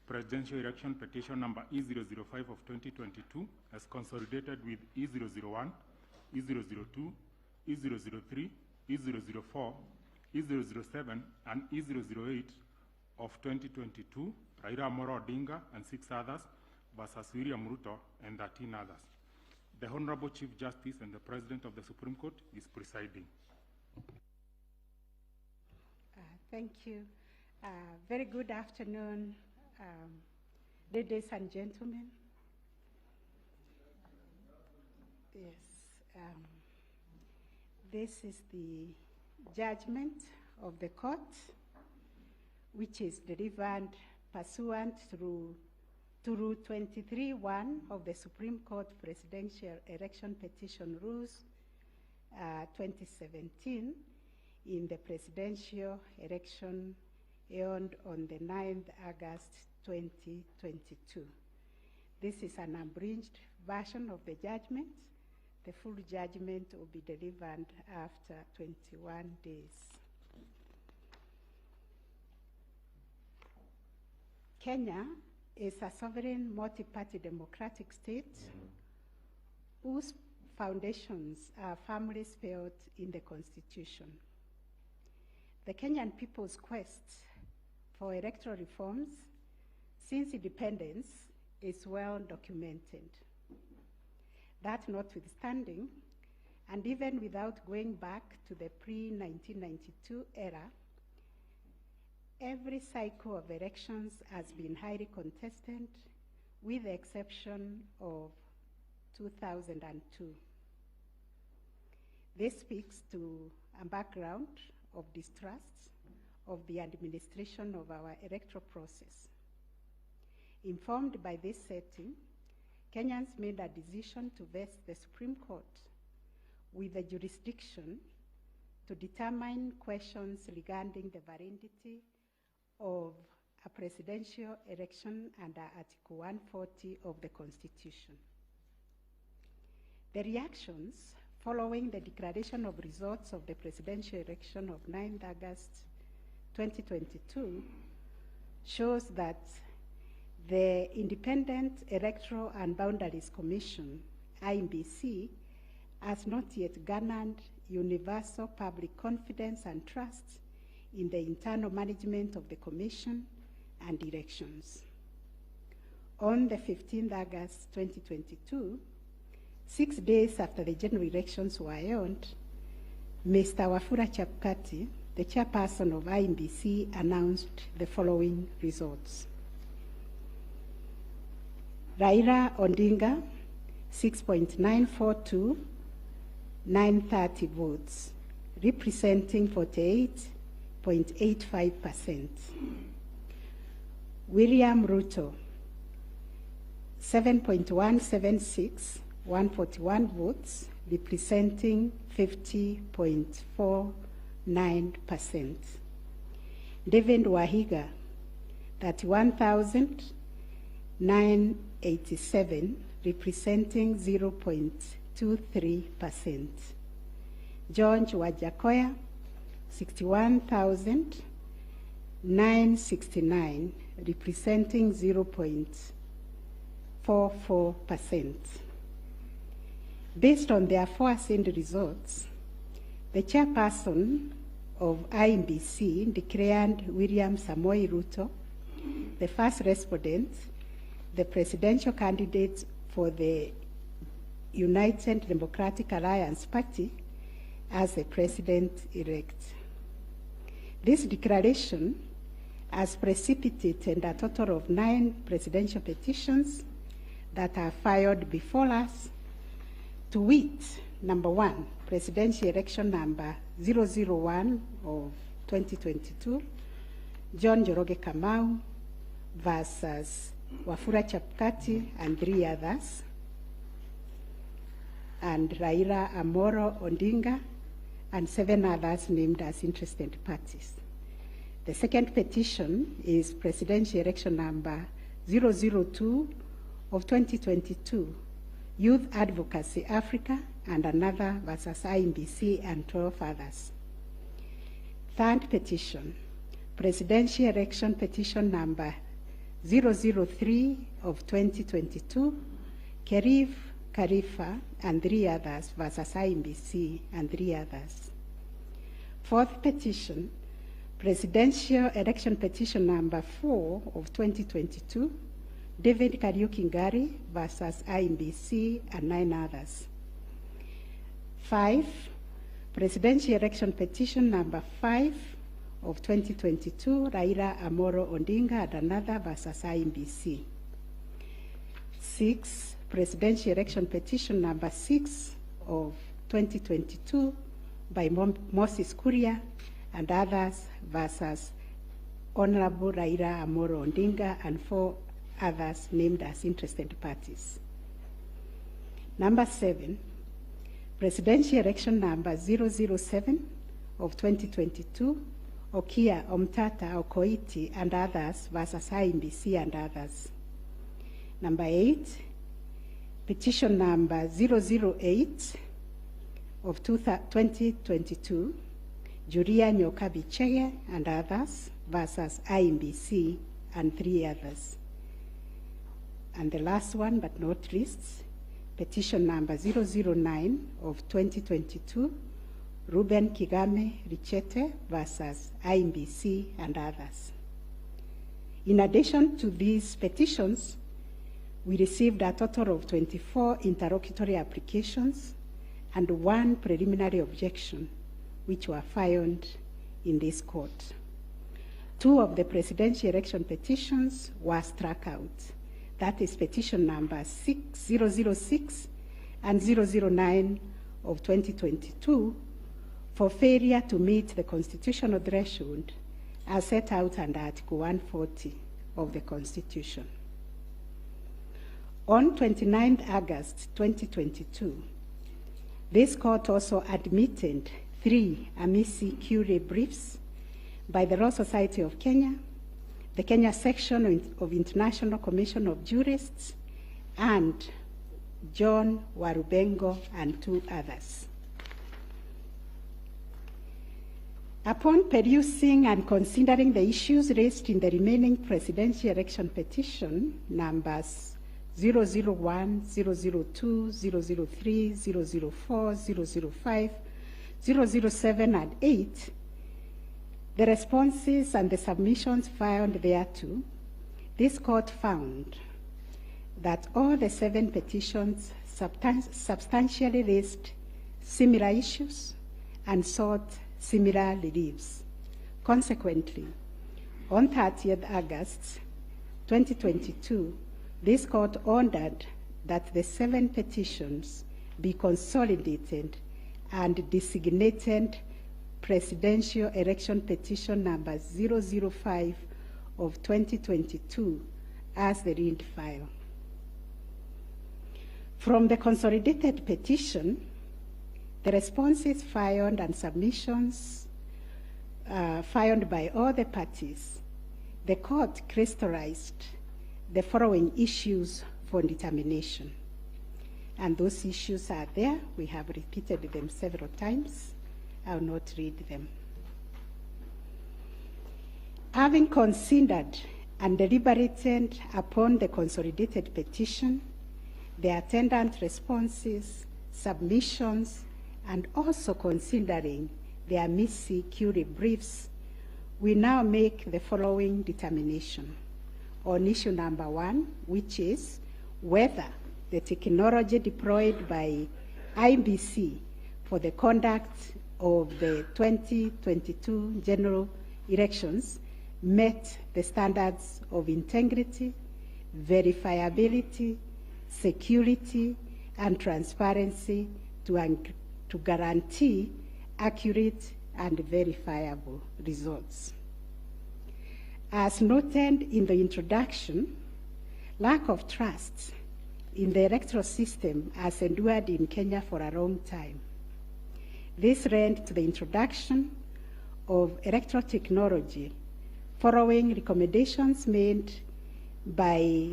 presidential election petition number E005 of 2022 as consolidated with E001, E002, E003, E004, E007, and E008 of 2022, Raila Amolo Odinga and 6 others, versus William Ruto and 13 others. The Honorable Chief Justice and the President of the Supreme Court is presiding. Thank you. Very good afternoon, ladies and gentlemen. Yes, this is the judgment of the court, which is delivered pursuant to Rule 23(1) of the Supreme Court Presidential Election Petition Rules 2017 in the presidential election held on the 9th August 2022. This is an abridged version of the judgment. The full judgment will be delivered after 21 days. Kenya is a sovereign multi-party democratic state whose foundations are firmly spelled in the Constitution. The Kenyan people's quest for electoral reforms since independence is well documented. That notwithstanding, and even without going back to the pre-1992 era, every cycle of elections has been highly contested, with the exception of 2002. This speaks to a background of distrust of the administration of our electoral process. Informed by this setting, Kenyans made a decision to vest the Supreme Court with the jurisdiction to determine questions regarding the validity of a presidential election under Article 140 of the Constitution. The reactions following the declaration of results of the presidential election of 9th August 2022 shows that the Independent Electoral and Boundaries Commission, IEBC, has not yet garnered universal public confidence and trust in the internal management of the Commission and elections. On the 15th August 2022, 6 days after the general elections were held, Mr. Wafula Chebukati, the chairperson of IEBC, announced the following results. Raila Odinga, 6.942,930 votes, representing 48.85%. William Ruto, 7.176,141 votes, representing 50.49%. David Wahiga, 31,987, representing 0.23%. George Wajakoya, 61,969, representing 0.44%. Based on the aforementioned results, the chairperson of IEBC declared William Samoei Ruto the first respondent, the presidential candidate for the United Democratic Alliance Party, as the president-elect. This declaration has precipitated a total of 9 presidential petitions that are filed before us, to wit, number 1, presidential election number 001 of 2022, John Njoroge Kamau versus Wafula Chebukati and 3 others, and Raila Amolo Odinga and 7 others named as interested parties. The second petition is presidential election number 002 of 2022, Youth Advocacy Africa and another versus IEBC and 12 others. Third petition, presidential election petition number 003 of 2022, Kerif Karifa and 3 others versus IMBC and 3 others. Fourth petition, Presidential Election Petition number 4 of 2022, David Kariuki Ngari versus IMBC and 9 others. 5, Presidential Election Petition number 5 of 2022, Raila Amolo Odinga and another versus IMBC. 6, Presidential Election Petition number 6 of 2022 by Moses Kuria and others versus Honorable Raila Amolo Odinga and 4 others named as interested parties. Number 7, Presidential Election number 007 of 2022, Okia Omtata Okoiti and others versus IMBC and others. Number 8, petition number 008 of 2022, Julia Nyoka Bichege and others versus IMBC and 3 others. And the last one, but not least, petition number 009 of 2022, Ruben Kigame Richete versus IMBC and others. In addition to these petitions, we received a total of 24 interlocutory applications and 1 preliminary objection, which were filed in this court. 2 of the presidential election petitions were struck out. That is petition number 006 and 009 of 2022 for failure to meet the constitutional threshold as set out under Article 140 of the Constitution. On 29 August 2022, this court also admitted 3 amici curiae briefs by the Law Society of Kenya, the Kenya section of International Commission of Jurists, and John Warubengo and 2 others. Upon perusing and considering the issues raised in the remaining presidential election petition numbers 001, 002, 003, 004, 005, 007, and 8, the responses and the submissions filed thereto, this court found that all the 7 petitions substantially raised similar issues and sought similar reliefs. Consequently, on 30th August 2022, this court ordered that the 7 petitions be consolidated and designated Presidential Election Petition number 005 of 2022 as the read file. From the consolidated petition, the responses filed and submissions filed by all the parties, the court crystallized the following issues for determination. And those issues are there. We have repeated them several times. I will not read them. Having considered and deliberated upon the consolidated petition, the attendant responses, submissions, and also considering the amici curiae briefs, we now make the following determination on issue number 1, which is whether the technology deployed by IBC for the conduct of the 2022 general elections met the standards of integrity, verifiability, security, and transparency to guarantee accurate and verifiable results. As noted in the introduction, lack of trust in the electoral system has endured in Kenya for a long time. This led to the introduction of electoral technology following recommendations made by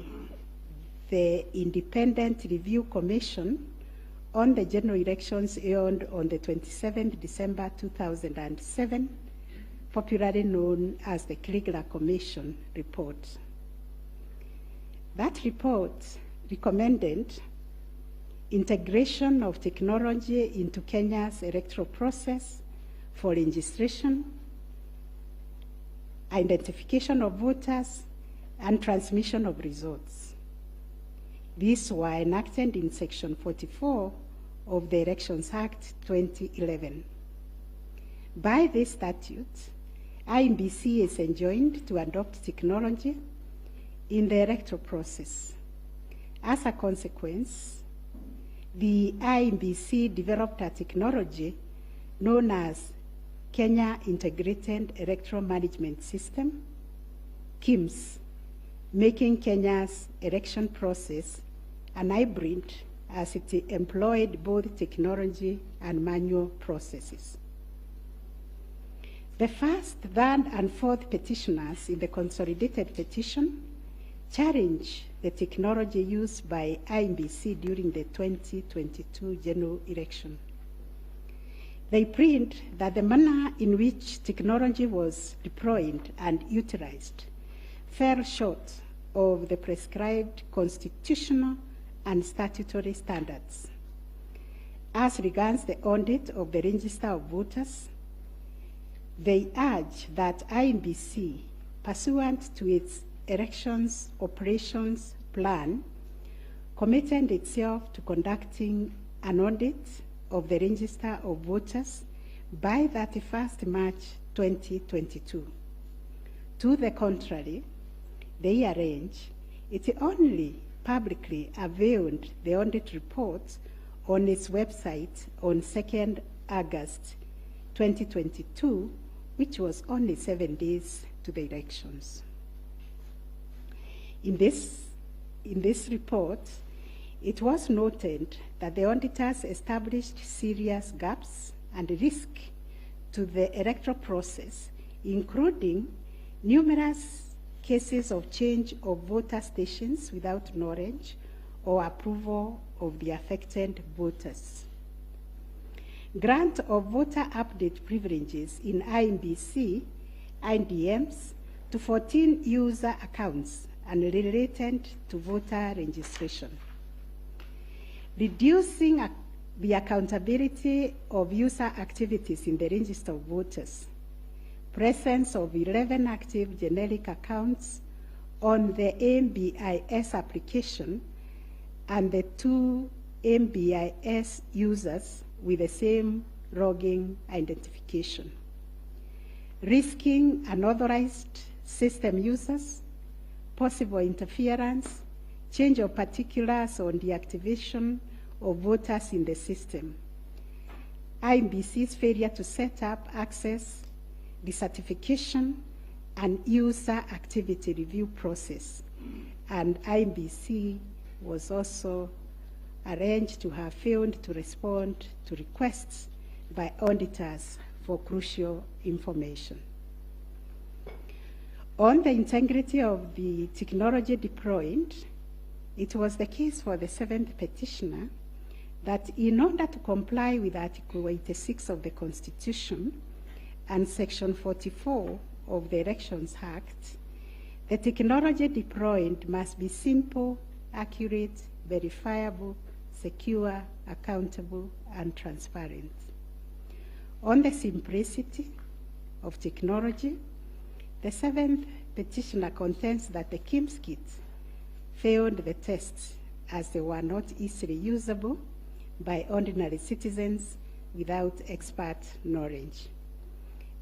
the Independent Review Commission on the general elections held on the 27th December 2007, popularly known as the Kriegler Commission report. That report recommended integration of technology into Kenya's electoral process for registration, identification of voters, and transmission of results. These were enacted in Section 44 of the Elections Act 2011. By this statute, IEBC is enjoined to adopt technology in the electoral process. As a consequence, the IEBC developed a technology known as Kenya Integrated Electoral Management System, KIMS, making Kenya's election process an hybrid as it employed both technology and manual processes. The first, third, and fourth petitioners in the consolidated petition challenge the technology used by IEBC during the 2022 general election. They plead that the manner in which technology was deployed and utilized fell short of the prescribed constitutional and statutory standards. As regards the audit of the register of voters, they urge that IEBC, pursuant to its elections operations plan, committed itself to conducting an audit of the register of voters by 31st March 2022. To the contrary, they arrange it only publicly availed the audit report on its website on 2nd August 2022, which was only 7 days to the elections. In this report, it was noted that the auditors established serious gaps and risk to the electoral process, including numerous cases of change of voter stations without knowledge or approval of the affected voters. Grant of voter update privileges in IEBC, IDMs, to 14 user accounts and related to voter registration. Reducing the accountability of user activities in the register of voters. Presence of 11 active generic accounts on the MBIS application and the 2 MBIS users with the same logging identification. Risking unauthorized system users, possible interference, change of particulars on the activation of voters in the system. IEBC's failure to set up access, decertification, and user activity review process. And IEBC was also arranged to have failed to respond to requests by auditors for crucial information. On the integrity of the technology deployed, it was the case for the seventh petitioner that in order to comply with Article 86 of the Constitution and Section 44 of the Elections Act, the technology deployed must be simple, accurate, verifiable, secure, accountable, and transparent. On the simplicity of technology, the seventh petitioner contends that the KIMS kit failed the tests as they were not easily usable by ordinary citizens without expert knowledge.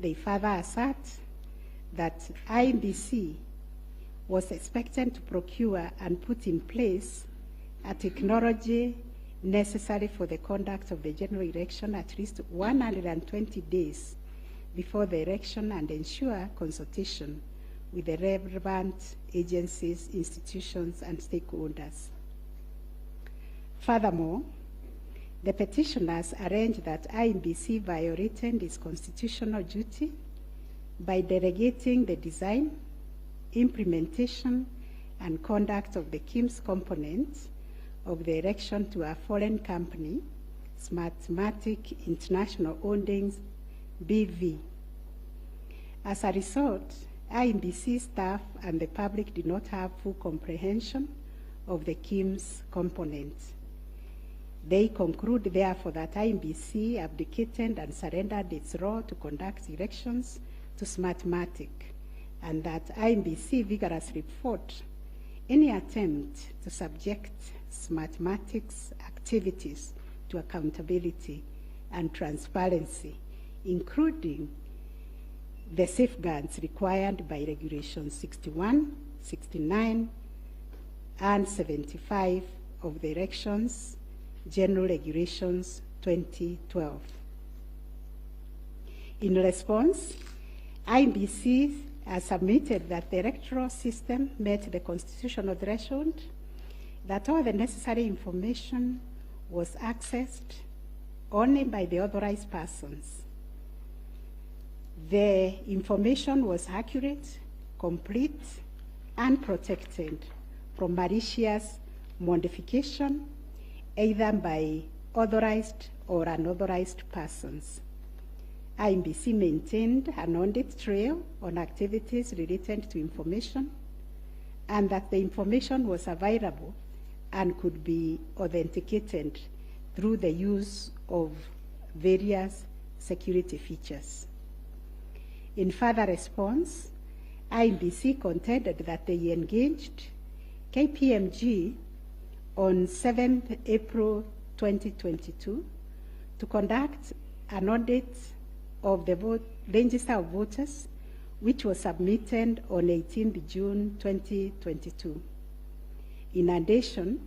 They further assert that IEBC was expected to procure and put in place a technology necessary for the conduct of the general election at least 120 days before the election and ensure consultation with the relevant agencies, institutions, and stakeholders. Furthermore, the petitioners arranged that IEBC violated its constitutional duty by delegating the design, implementation, and conduct of the KIMS components of the election to a foreign company, Smartmatic International Holdings, BV. As a result, IEBC staff and the public did not have full comprehension of the KIMS component. They conclude, therefore, that IMBC abdicated and surrendered its role to conduct elections to Smartmatic, and that IMBC vigorously fought any attempt to subject Smartmatic's activities to accountability and transparency, including the safeguards required by Regulations 61, 69, and 75 of the Elections General Regulations 2012. In response, IMBC has submitted that the electoral system met the constitutional threshold, that all the necessary information was accessed only by the authorized persons. The information was accurate, complete, and protected from malicious modification, either by authorized or unauthorized persons. IMBC maintained an audit trail on activities related to information, and that the information was available and could be authenticated through the use of various security features. In further response, IMBC contended that they engaged KPMG on 7th April 2022 to conduct an audit of the register of voters, which was submitted on 18th June 2022. In addition,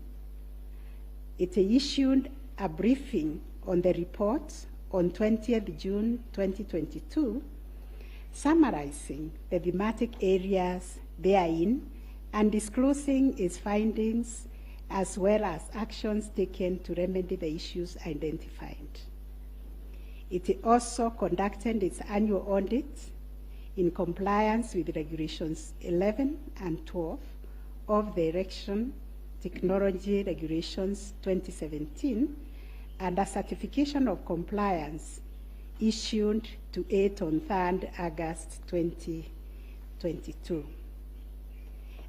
it issued a briefing on the report on 20th June 2022, summarizing the thematic areas therein and disclosing its findings as well as actions taken to remedy the issues identified. It also conducted its annual audit in compliance with Regulations 11 and 12 of the Election Technology Regulations 2017, and a certification of compliance issued to it on 3rd August 2022.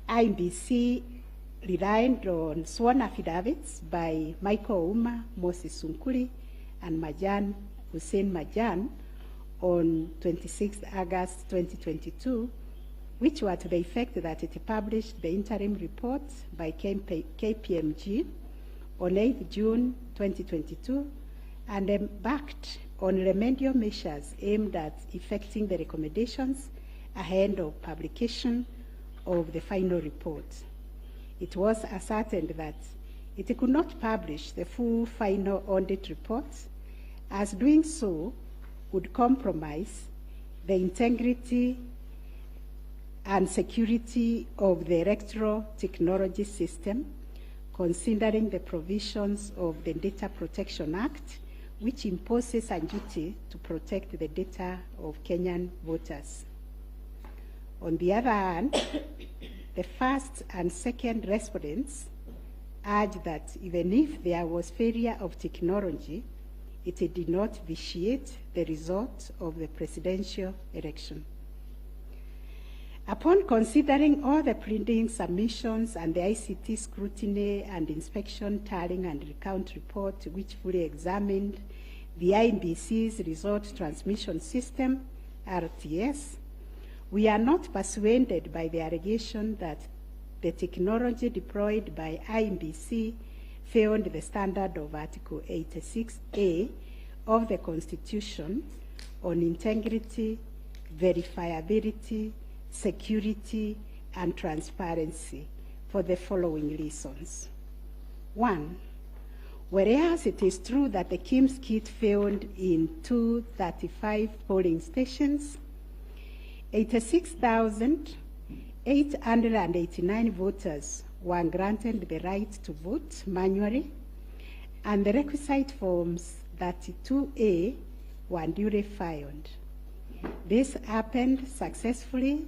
IMBC relied on sworn affidavits by Michael Ouma, Moses Sunkuri, and Hussein Majan on 26th August 2022, which were to the effect that it published the interim report by KPMG on 8th June 2022 and embarked on remedial measures aimed at effecting the recommendations ahead of publication of the final report. It was ascertained that it could not publish the full final audit report, as doing so would compromise the integrity and security of the electoral technology system, considering the provisions of the Data Protection Act, which imposes a duty to protect the data of Kenyan voters. On the other hand, the first and second respondents urged that even if there was failure of technology, it did not vitiate the result of the presidential election. Upon considering all the pleading submissions and the ICT scrutiny and inspection tallying and recount report, which fully examined the IMBC's result transmission system, RTS, we are not persuaded by the allegation that the technology deployed by IMBC failed the standard of Article 86A of the Constitution on integrity, verifiability, security, and transparency for the following reasons. 1, whereas it is true that the KIMS kit failed in 235 polling stations, 86,889 voters were granted the right to vote manually, and the requisite forms 32A were duly filed. This happened successfully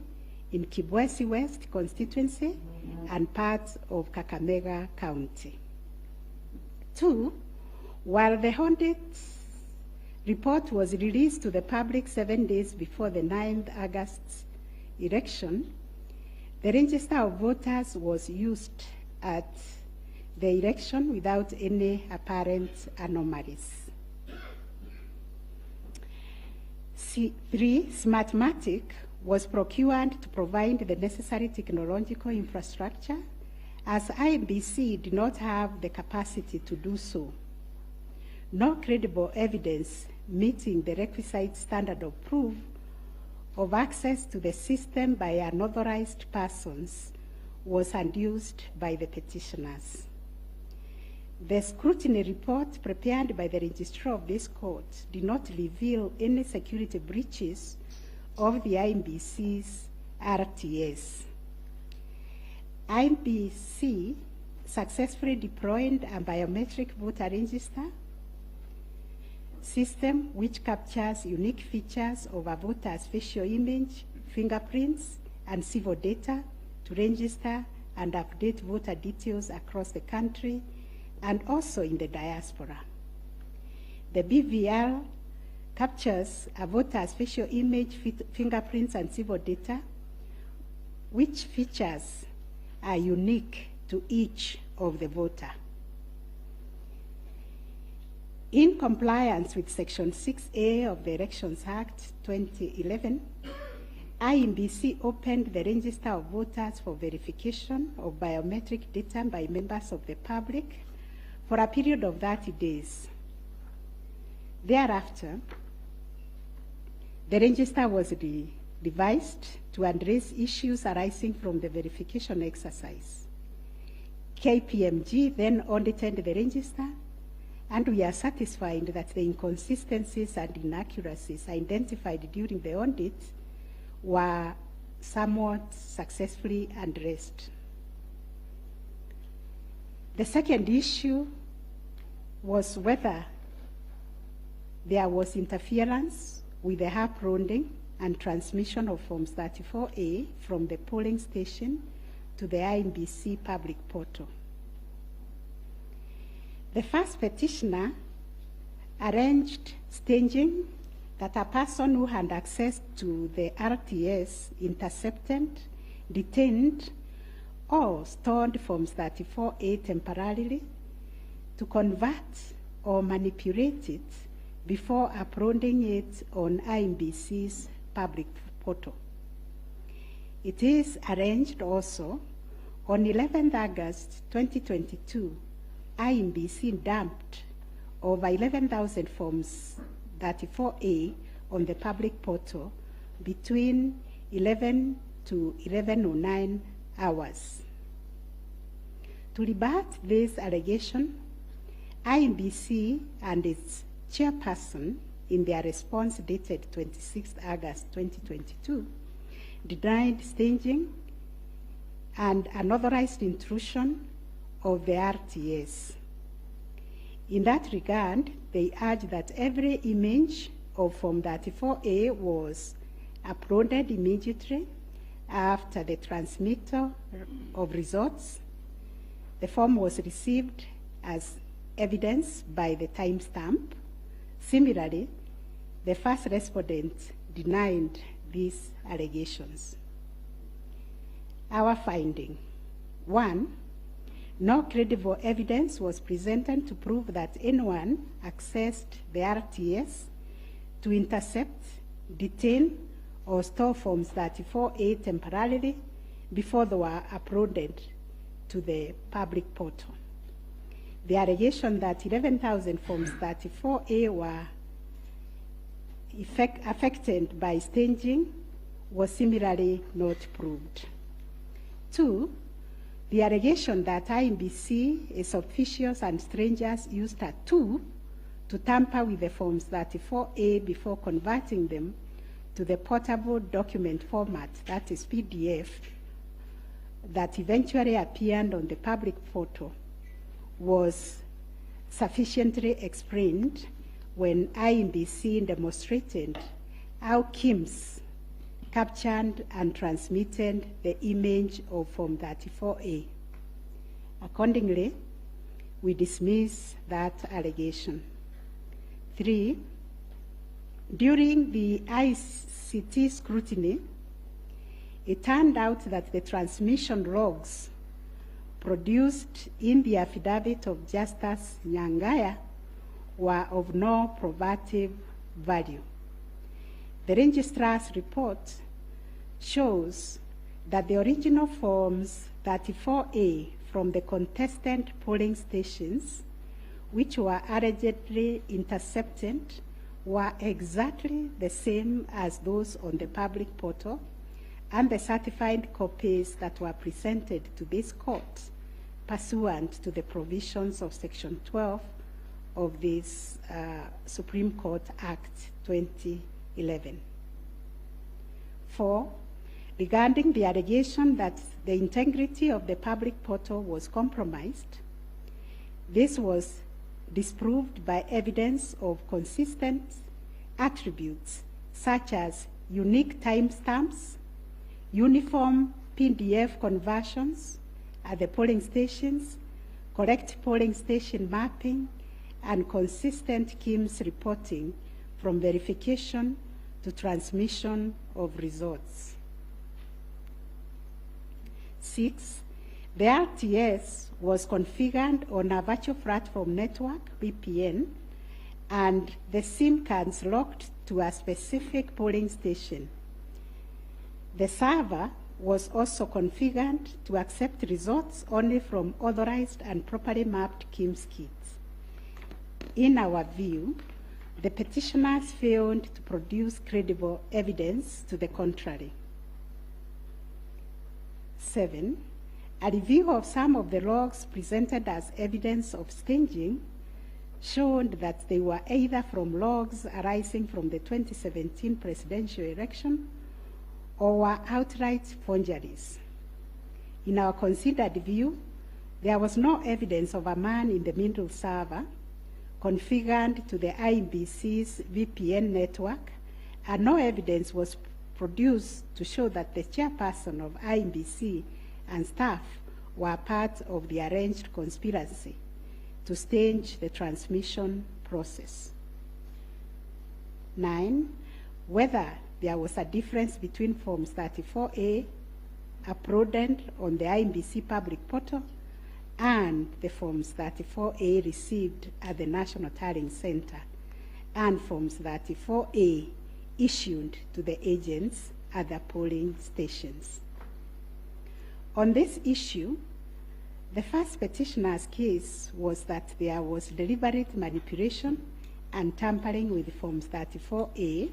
in Kibwezi West constituency and parts of Kakamega County. 2, while the audit report was released to the public 7 days before the 9th August election, the register of voters was used at the election without any apparent anomalies. 3, Smartmatic was procured to provide the necessary technological infrastructure, as IMBC did not have the capacity to do so. No credible evidence meeting the requisite standard of proof of access to the system by unauthorized persons was adduced by the petitioners. The scrutiny report prepared by the registrar of this court did not reveal any security breaches of the IMBC's RTS. IMBC successfully deployed a biometric voter register system which captures unique features of a voter's facial image, fingerprints, and civil data to register and update voter details across the country and also in the diaspora. The BVR captures a voter's facial image, fingerprints, and civil data, which features are unique to each of the voter. In compliance with Section 6A of the Elections Act 2011, IMBC opened the register of voters for verification of biometric data by members of the public for a period of 30 days. Thereafter, the register was revised to address issues arising from the verification exercise. KPMG then audited the register, and we are satisfied that the inconsistencies and inaccuracies identified during the audit were somewhat successfully addressed. The second issue was whether there was interference with the uploading and transmission of Forms 34A from the polling station to the IMBC public portal. The first petitioner arranged staging that a person who had access to the RTS intercepted, detained, or stored Forms 34A temporarily to convert or manipulate it before uploading it on IMBC's public portal. It is arranged also on 11th August 2022, IMBC dumped over 11,000 Forms 34A on the public portal between 11 to 11:09 hours. To rebut this allegation, IMBC and its chairperson, in their response dated 26th August 2022, denied staging and unauthorized intrusion of the RTS. In that regard, they urged that every image of Form 34A was uploaded immediately after the transmittal of results. The form was received as evidence by the timestamp. Similarly, the first respondent denied these allegations. Our finding: 1, no credible evidence was presented to prove that anyone accessed the RTS to intercept, detain, or store Forms 34A temporarily before they were uploaded to the public portal. The allegation that 11,000 Forms 34A were affected by staging was similarly not proved. 2, the allegation that IMBC, its officials and strangers used a tool to tamper with the Forms 34A before converting them to the portable document format, that is PDF, that eventually appeared on the public portal, was sufficiently explained when IMBC demonstrated how KIMS captured and transmitted the image of Form 34A. Accordingly, we dismiss that allegation. 3, during the ICT scrutiny, it turned out that the transmission logs produced in the affidavit of Justice Nyangaya were of no probative value. The registrar's report shows that the original forms 34A from the contestant polling stations, which were allegedly intercepted, were exactly the same as those on the public portal, and the certified copies that were presented to this court pursuant to the provisions of Section 12 of this Supreme Court Act 2011. 4, regarding the allegation that the integrity of the public portal was compromised, this was disproved by evidence of consistent attributes such as unique timestamps, uniform PDF conversions at the polling stations, correct polling station mapping, and consistent KIMS reporting from verification to transmission of results. 6, the RTS was configured on a virtual platform network, VPN, and the SIM cards locked to a specific polling station. The server was also configured to accept results only from authorized and properly mapped KIMS kits. In our view, the petitioners failed to produce credible evidence to the contrary. 7, a review of some of the logs presented as evidence of staging showed that they were either from logs arising from the 2017 presidential election or were outright forgeries. In our considered view, there was no evidence of a man-in-the-middle server configured to the IEBC's VPN network, and no evidence was produced to show that the chairperson of IEBC and staff were part of the arranged conspiracy to stage the transmission process. 9, whether there was a difference between Forms 34A uploaded on the IEBC public portal and the Forms 34A received at the National Tallying Center and Forms 34A issued to the agents at the polling stations. On this issue, the first petitioner's case was that there was deliberate manipulation and tampering with Forms 34A,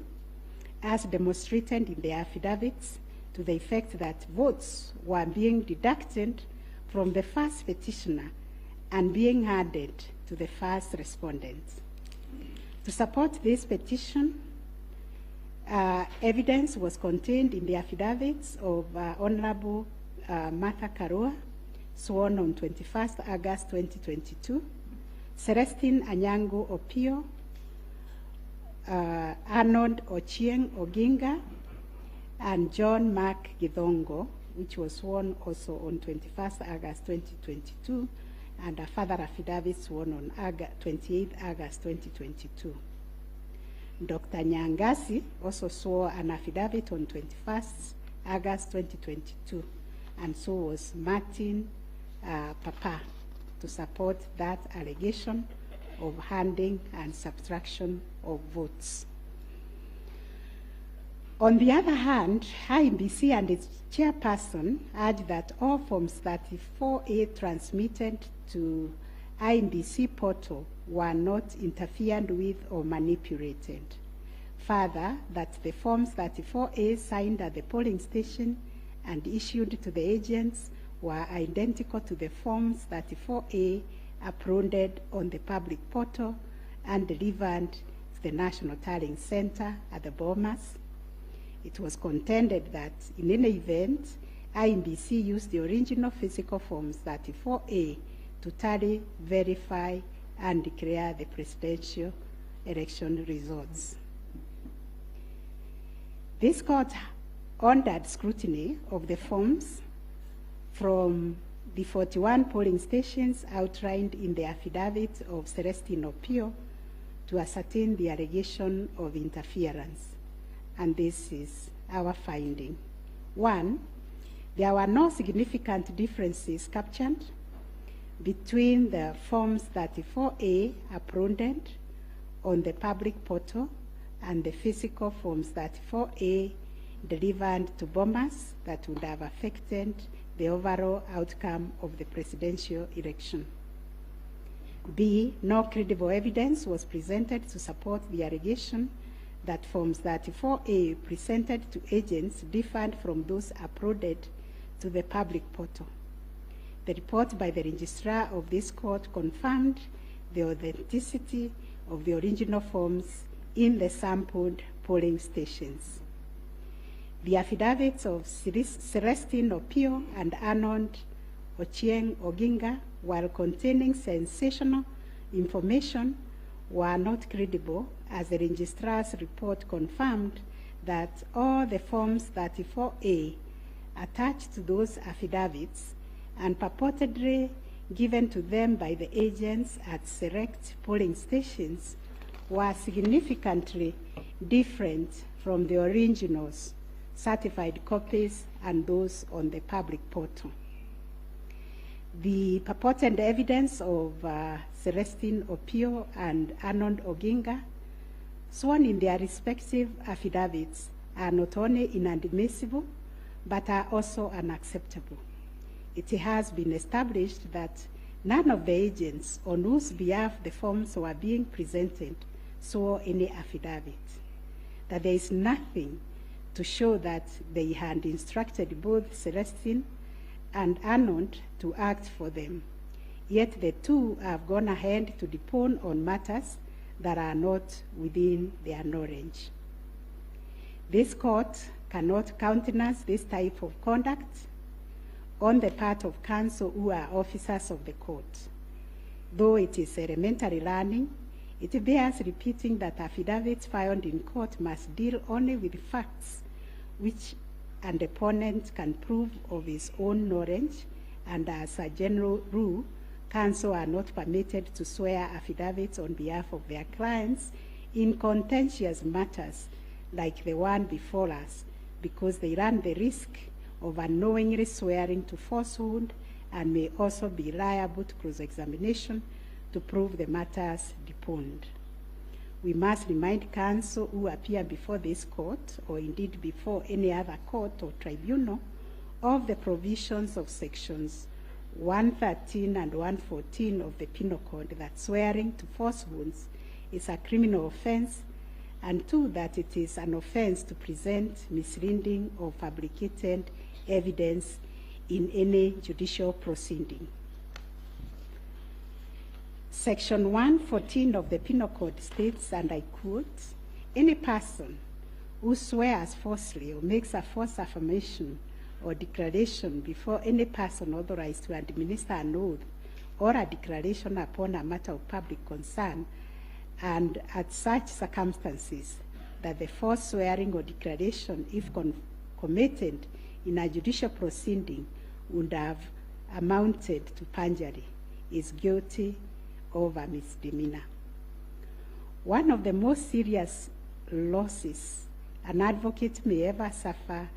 as demonstrated in the affidavits, to the effect that votes were being deducted from the first petitioner and being added to the first respondent. To support this petition, evidence was contained in the affidavits of Honorable Martha Karua, sworn on 21st August 2022, Celestine Anyango Opio, Arnold Ochieng Oginga, and John Mark Githongo, which was sworn also on 21st August 2022, and a further affidavit sworn on 28th August 2022. Dr. Nyangasi also swore an affidavit on 21st August 2022, and so was Martin Papa, to support that allegation of handing and subtraction of votes. On the other hand, IEBC and its chairperson urged that all Forms 34A transmitted to IEBC portal were not interfered with or manipulated. Further, that the Forms 34A signed at the polling station and issued to the agents were identical to the Forms 34A uploaded on the public portal and delivered to the National Tallying Center at the Bomas. It was contended that in any event, IEBC used the original physical Forms 34A to tally, verify, and declare the presidential election results. This court ordered scrutiny of the forms from the 41 polling stations outlined in the affidavit of Celestine Opio to ascertain the allegation of interference. And this is our finding. 1, there were no significant differences captured between the Forms 34A uploaded on the public portal and the physical Forms 34A delivered to Bomas that would have affected the overall outcome of the presidential election. B, no credible evidence was presented to support the allegation that Forms 34A presented to agents differed from those uploaded to the public portal. The report by the registrar of this court confirmed the authenticity of the original forms in the sampled polling stations. The affidavits of Celestine Opio and Arnold Ochieng Oginga, while containing sensational information, were not credible, as the registrar's report confirmed that all the Forms 34A attached to those affidavits and purportedly given to them by the agents at select polling stations were significantly different from the originals, certified copies, and those on the public portal. The purported evidence of Celestine Opio and Arnold Oginga, sworn in their respective affidavits, are not only inadmissible, but are also unacceptable. It has been established that none of the agents on whose behalf the forms were being presented swore any affidavit, that there is nothing to show that they had instructed both Celestine and Arnold to act for them, yet the two have gone ahead to depone on matters that are not within their knowledge. This court cannot countenance this type of conduct on the part of counsel who are officers of the court. Though it is elementary learning, it bears repeating that affidavits filed in court must deal only with facts which an opponent can prove of his own knowledge, and as a general rule, counsel are not permitted to swear affidavits on behalf of their clients in contentious matters like the one before us, because they run the risk of unknowingly swearing to falsehood and may also be liable to cross-examination to prove the matters deponed. We must remind counsel who appear before this court, or indeed before any other court or tribunal, of the provisions of sections 113 and 114 of the Penal Code that swearing to falsehoods is a criminal offense, and two, that it is an offense to present misleading or fabricated evidence in any judicial proceeding. Section 114 of the Penal Code states, and I quote, "Any person who swears falsely or makes a false affirmation or declaration before any person authorized to administer an oath or a declaration upon a matter of public concern, and at such circumstances that the false swearing or declaration, if committed in a judicial proceeding, would have amounted to perjury, is guilty of a misdemeanor." One of the most serious losses an advocate may ever suffer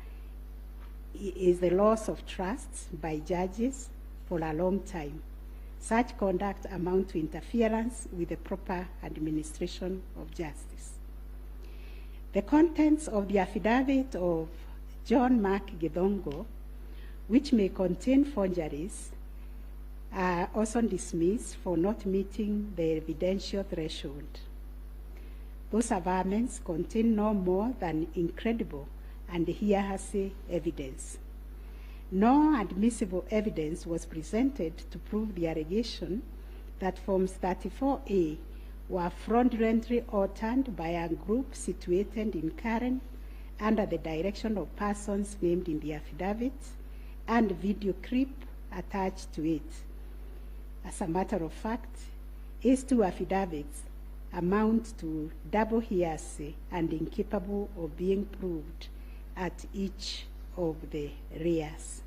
is the loss of trust by judges for a long time. Such conduct amounts to interference with the proper administration of justice. The contents of the affidavit of John Mark Githongo, which may contain forgeries, are also dismissed for not meeting the evidential threshold. Those averments contain no more than incredible and hearsay evidence. No admissible evidence was presented to prove the allegation that Forms 34A were fraudulently altered by a group situated in Karen under the direction of persons named in the affidavit, and video clip attached to it. As a matter of fact, these two affidavits amount to double hearsay and incapable of being proved at each of the rears.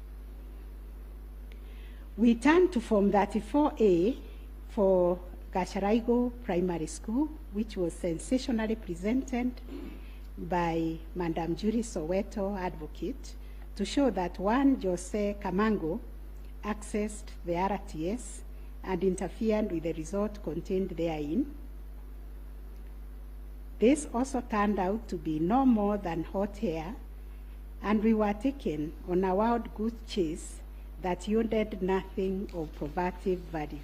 We turn to Form 34A for Gacharaigo Primary School, which was sensationally presented by Madam Judy Soweto, advocate, to show that one Jose Camango accessed the RTS and interfered with the result contained therein. This also turned out to be no more than hot air, and we were taken on a wild goose chase that yielded nothing of probative value.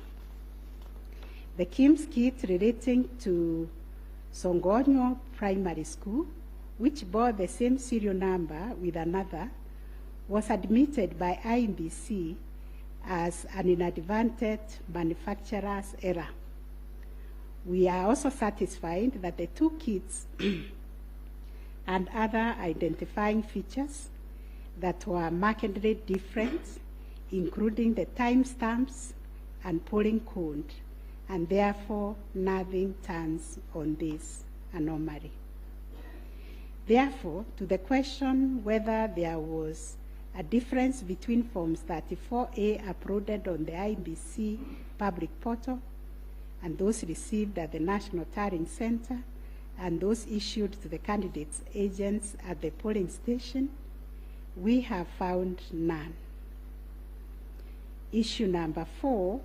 The KIMS kit relating to Songonyo Primary School, which bore the same serial number with another, was admitted by IMBC as an inadvertent manufacturer's error. We are also satisfied that the two kits and other identifying features that were markedly different, including the timestamps and polling code, and therefore nothing turns on this anomaly. Therefore, to the question whether there was a difference between Forms 34A uploaded on the IMBC public portal and those received at the National Tallying Center and those issued to the candidates' agents at the polling station, we have found none. Issue number 4,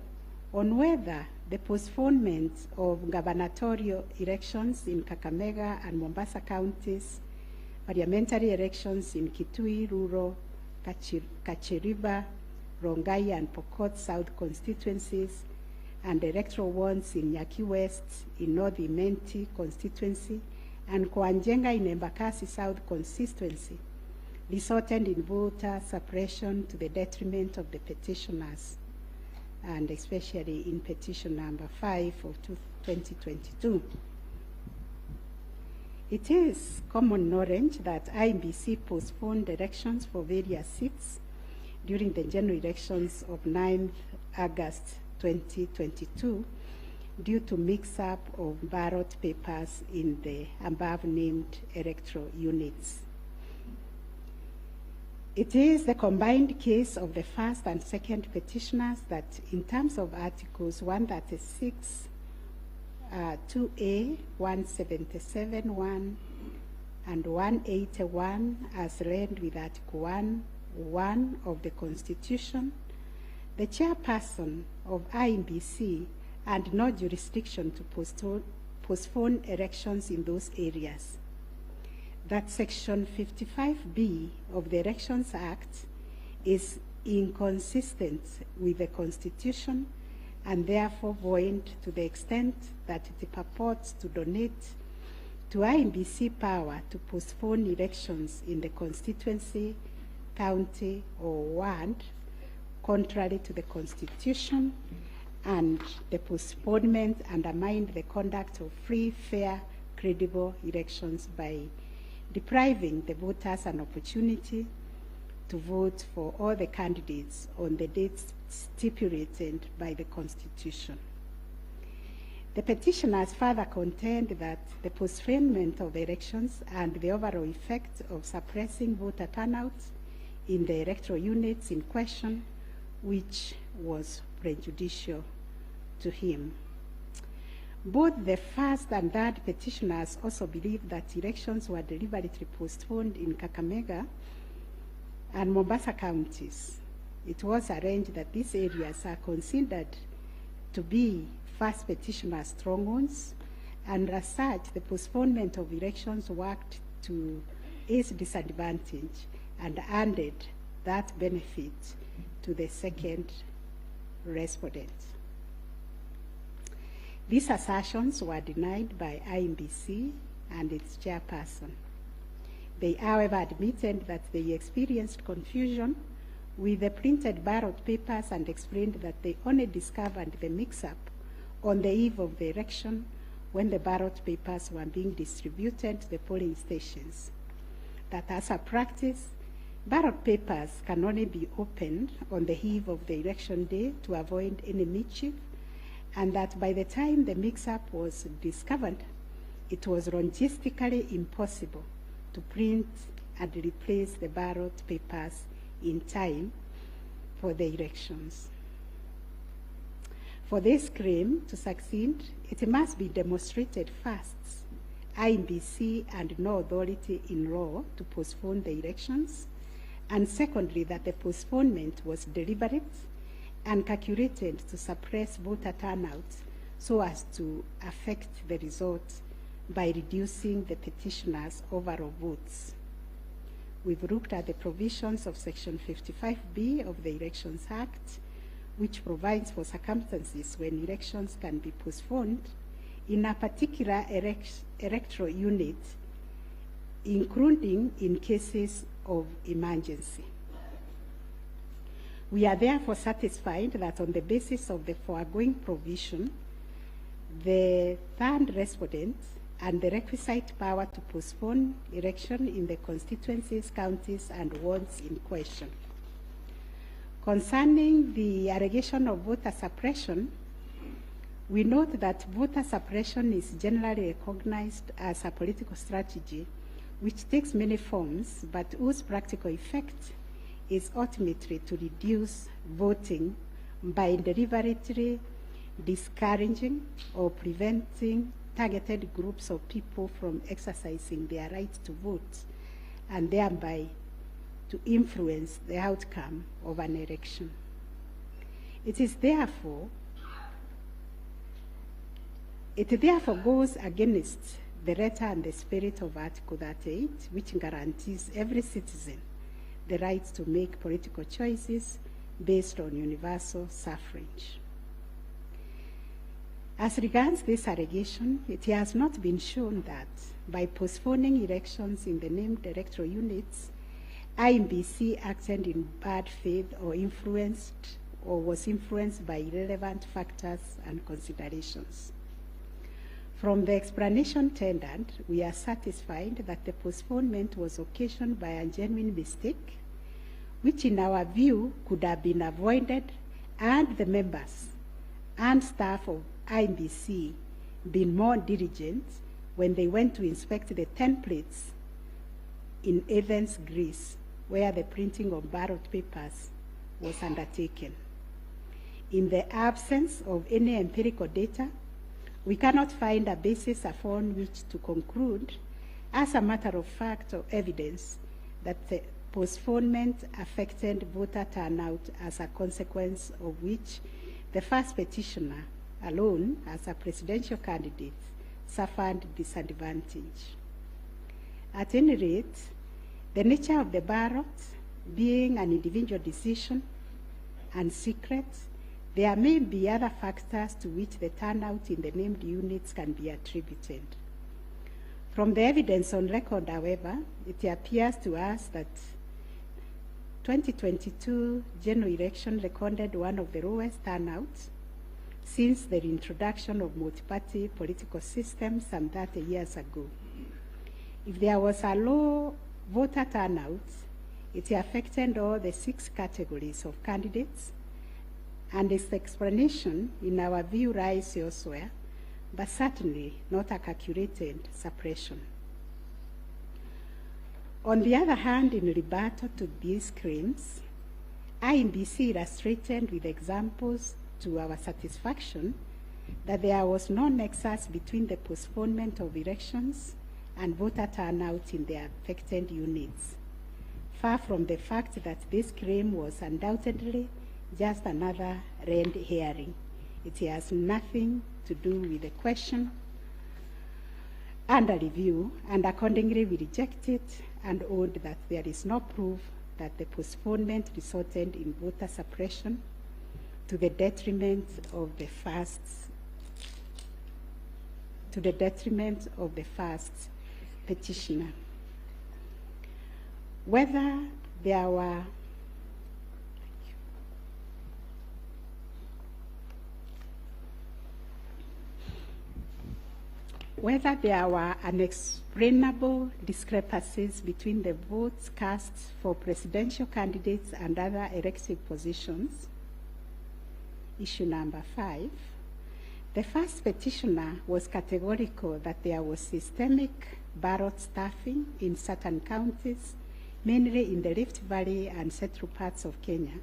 on whether the postponement of gubernatorial elections in Kakamega and Mombasa counties, parliamentary elections in Kitui, Rural, Kachiriba, Rongai, and Pokot South constituencies, and electoral ones in Yaki West, in North Imenti constituency, and Koanjenga in Embakasi South constituency, resulted in voter suppression to the detriment of the petitioners, and especially in petition number 5 of 2022. It is common knowledge that IMBC postponed elections for various seats during the general elections of 9th August 2022 due to mix-up of ballot papers in the above-named electoral units. It is the combined case of the first and second petitioners that, in terms of Articles 136, 2A, 177(1), and 181, as read with Article 1 of the Constitution, the chairperson of IMBC had no jurisdiction to postpone elections in those areas. That Section 55B of the Elections Act is inconsistent with the Constitution and therefore void to the extent that it purports to donate to IMBC power to postpone elections in the constituency, county, or ward, contrary to the Constitution, and the postponement undermined the conduct of free, fair, credible elections by depriving the voters an opportunity to vote for all the candidates on the dates stipulated by the Constitution. The petitioners further contend that the postponement of elections and the overall effect of suppressing voter turnout in the electoral units in question, which was prejudicial to him. Both the first and third petitioners also believe that elections were deliberately postponed in Kakamega and Mombasa counties. It was arranged that these areas are considered to be first petitioner strongholds, and as such, the postponement of elections worked to his disadvantage and added that benefit to the second respondent. These assertions were denied by IMBC and its chairperson. They, however, admitted that they experienced confusion with the printed ballot papers and explained that they only discovered the mix-up on the eve of the election when the ballot papers were being distributed to the polling stations. That as a practice, ballot papers can only be opened on the eve of the election day to avoid any mischief, and that by the time the mix-up was discovered, it was logistically impossible to print and replace the ballot papers in time for the elections. For this claim to succeed, it must be demonstrated first, IMBC had no authority in law to postpone the elections, and secondly, that the postponement was deliberate and calculated to suppress voter turnout so as to affect the result by reducing the petitioners' overall votes. We've looked at the provisions of Section 55B of the Elections Act, which provides for circumstances when elections can be postponed in a particular electoral unit, including in cases of emergency. We are therefore satisfied that on the basis of the foregoing provision, the third respondent and the requisite power to postpone election in the constituencies, counties, and wards in question. Concerning the allegation of voter suppression, we note that voter suppression is generally recognized as a political strategy which takes many forms, but whose practical effect is ultimately to reduce voting by deliberately discouraging or preventing targeted groups of people from exercising their right to vote, and thereby to influence the outcome of an election. It therefore goes against the letter and the spirit of Article 38, which guarantees every citizen the right to make political choices based on universal suffrage. As regards this allegation, it has not been shown that by postponing elections in the named electoral units, INBC acted in bad faith or was influenced by irrelevant factors and considerations. From the explanation tendered, we are satisfied that the postponement was occasioned by a genuine mistake, which in our view could have been avoided, and the members and staff of INBC been more diligent when they went to inspect the templates in Athens, Greece, where the printing of ballot papers was undertaken. In the absence of any empirical data, we cannot find a basis upon which to conclude, as a matter of fact or evidence, that the postponement affected voter turnout, as a consequence of which the first petitioner alone, as a presidential candidate, suffered disadvantage. At any rate, the nature of the ballot being an individual decision and secret, there may be other factors to which the turnout in the named units can be attributed. From the evidence on record, however, it appears to us that 2022 general election recorded one of the lowest turnouts since the introduction of multi-party political system some 30 years ago. If there was a low voter turnout, it affected all the 6 categories of candidates, and its explanation, in our view, lies elsewhere, but certainly not a calculated suppression. On the other hand, in rebuttal to these claims, INBC illustrated with examples to our satisfaction that there was no nexus between the postponement of elections and voter turnout in the affected units, far from the fact that this claim was undoubtedly just another red herring. It has nothing to do with the question under review, and accordingly we reject it and hold that there is no proof that the postponement resulted in voter suppression to the detriment of the first petitioner. Whether there were unexplainable discrepancies between the votes cast for presidential candidates and other elective positions. Issue number 5. The first petitioner was categorical that there was systemic ballot stuffing in certain counties, mainly in the Rift Valley and central parts of Kenya,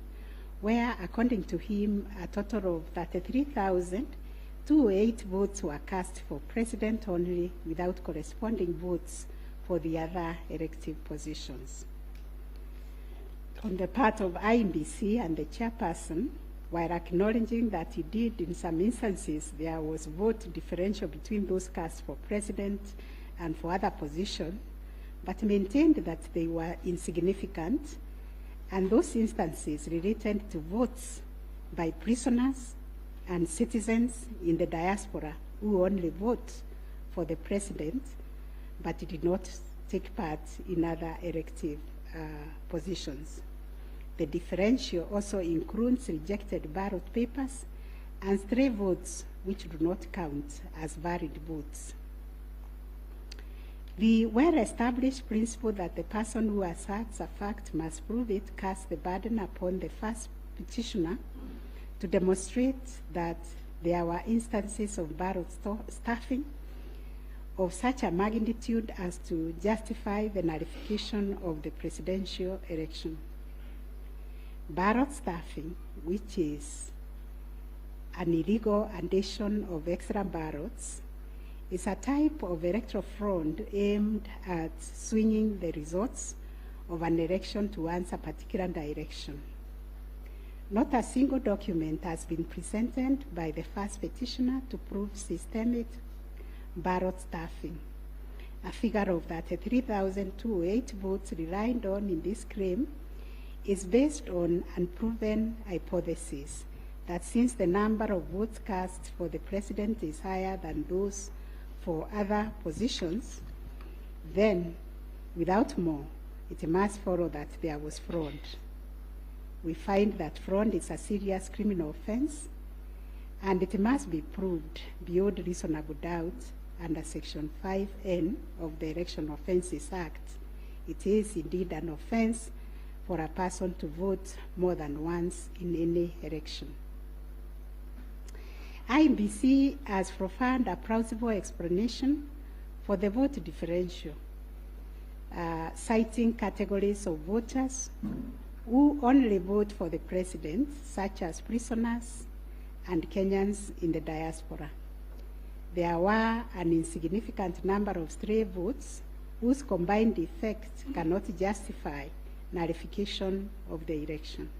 where, according to him, a total of 33,208 votes were cast for president only, without corresponding votes for the other elective positions. On the part of INBC and the chairperson, while acknowledging that indeed in some instances there was vote differential between those cast for president and for other positions, but maintained that they were insignificant, and those instances related to votes by prisoners and citizens in the diaspora who only vote for the president but did not take part in other elective positions. The differential also includes rejected ballot papers and stray votes which do not count as valid votes. The well-established principle that the person who asserts a fact must prove it casts the burden upon the first petitioner to demonstrate that there were instances of ballot stuffing of such a magnitude as to justify the nullification of the presidential election. Ballot stuffing, which is an illegal addition of extra ballots, is a type of electoral fraud aimed at swinging the results of an election towards a particular direction. Not a single document has been presented by the first petitioner to prove systemic ballot stuffing. A figure of that 3,208 votes relied on in this claim is based on unproven hypothesis that since the number of votes cast for the president is higher than those for other positions, then, without more, it must follow that there was fraud. We find that fraud is a serious criminal offense, and it must be proved beyond reasonable doubt under Section 5N of the Election Offences Act. It is indeed an offense for a person to vote more than once in any election. IBC has provided a plausible explanation for the vote differential, citing categories of voters who only vote for the president, such as prisoners and Kenyans in the diaspora. There were an insignificant number of stray votes whose combined effect cannot justify nullification of the election.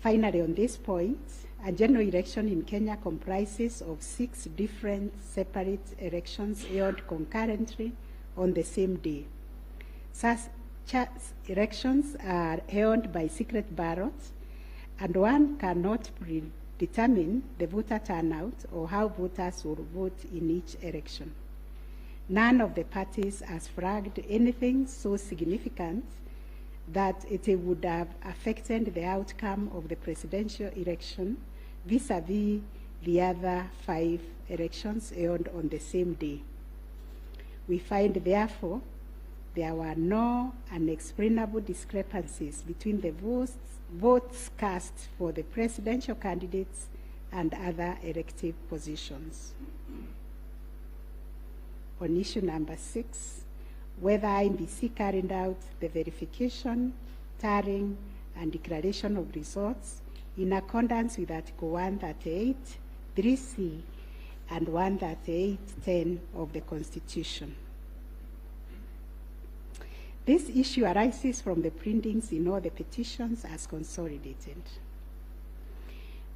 Finally, on this point, a general election in Kenya comprises of 6 different separate elections held concurrently on the same day. Such elections are held by secret ballots, and one cannot predetermine the voter turnout or how voters will vote in each election. None of the parties has flagged anything so significant that it would have affected the outcome of the presidential election vis-a-vis the other 5 elections held on the same day. We find, therefore, there were no unexplainable discrepancies between the votes cast for the presidential candidates and other elective positions. On issue number 6, whether IBC carried out the verification, tallying, and declaration of results in accordance with Article 138, 3C, and 138.10 of the Constitution. This issue arises from the printings in all the petitions as consolidated.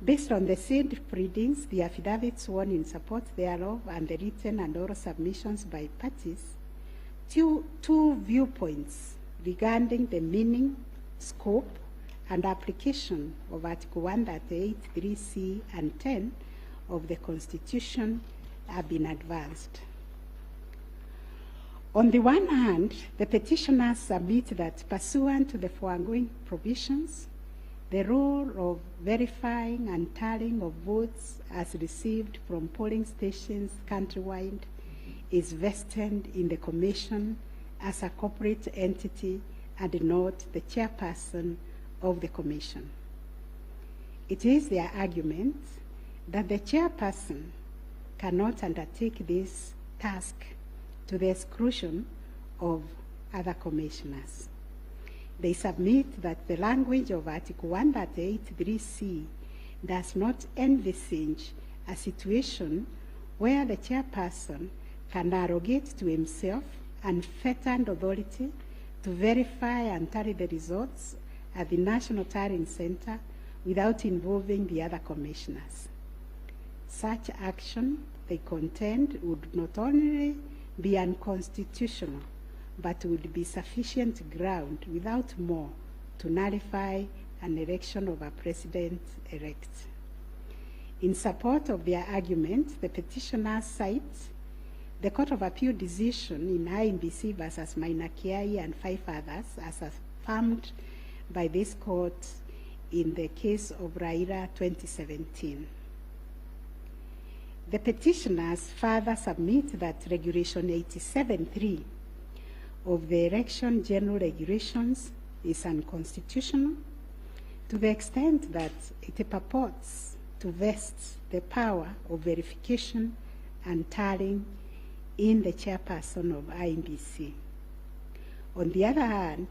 Based on the said printings, the affidavits sworn in support thereof, and the written and oral submissions by parties, two viewpoints regarding the meaning, scope, and application of Article 138, 3C, and 10 of the Constitution have been advanced. On the one hand, the petitioners submit that pursuant to the foregoing provisions, the role of verifying and tallying of votes as received from polling stations countrywide is vested in the Commission as a corporate entity and not the chairperson of the Commission. It is their argument that the chairperson cannot undertake this task to the exclusion of other commissioners. They submit that the language of Article 138.3c does not envisage a situation where the chairperson can arrogate to himself unfettered authority to verify and tally the results at the National Tallying Center without involving the other commissioners. Such action, they contend, would not only be unconstitutional, but would be sufficient ground without more to nullify an election of a president-elect. In support of their argument, the petitioners cite the Court of Appeal decision in IMBC versus Mainakiai and 5 others as affirmed by this court in the case of Raila 2017. The petitioners further submit that Regulation 87.3 of the Election General Regulations is unconstitutional to the extent that it purports to vest the power of verification and tallying in the chairperson of IMBC. On the other hand,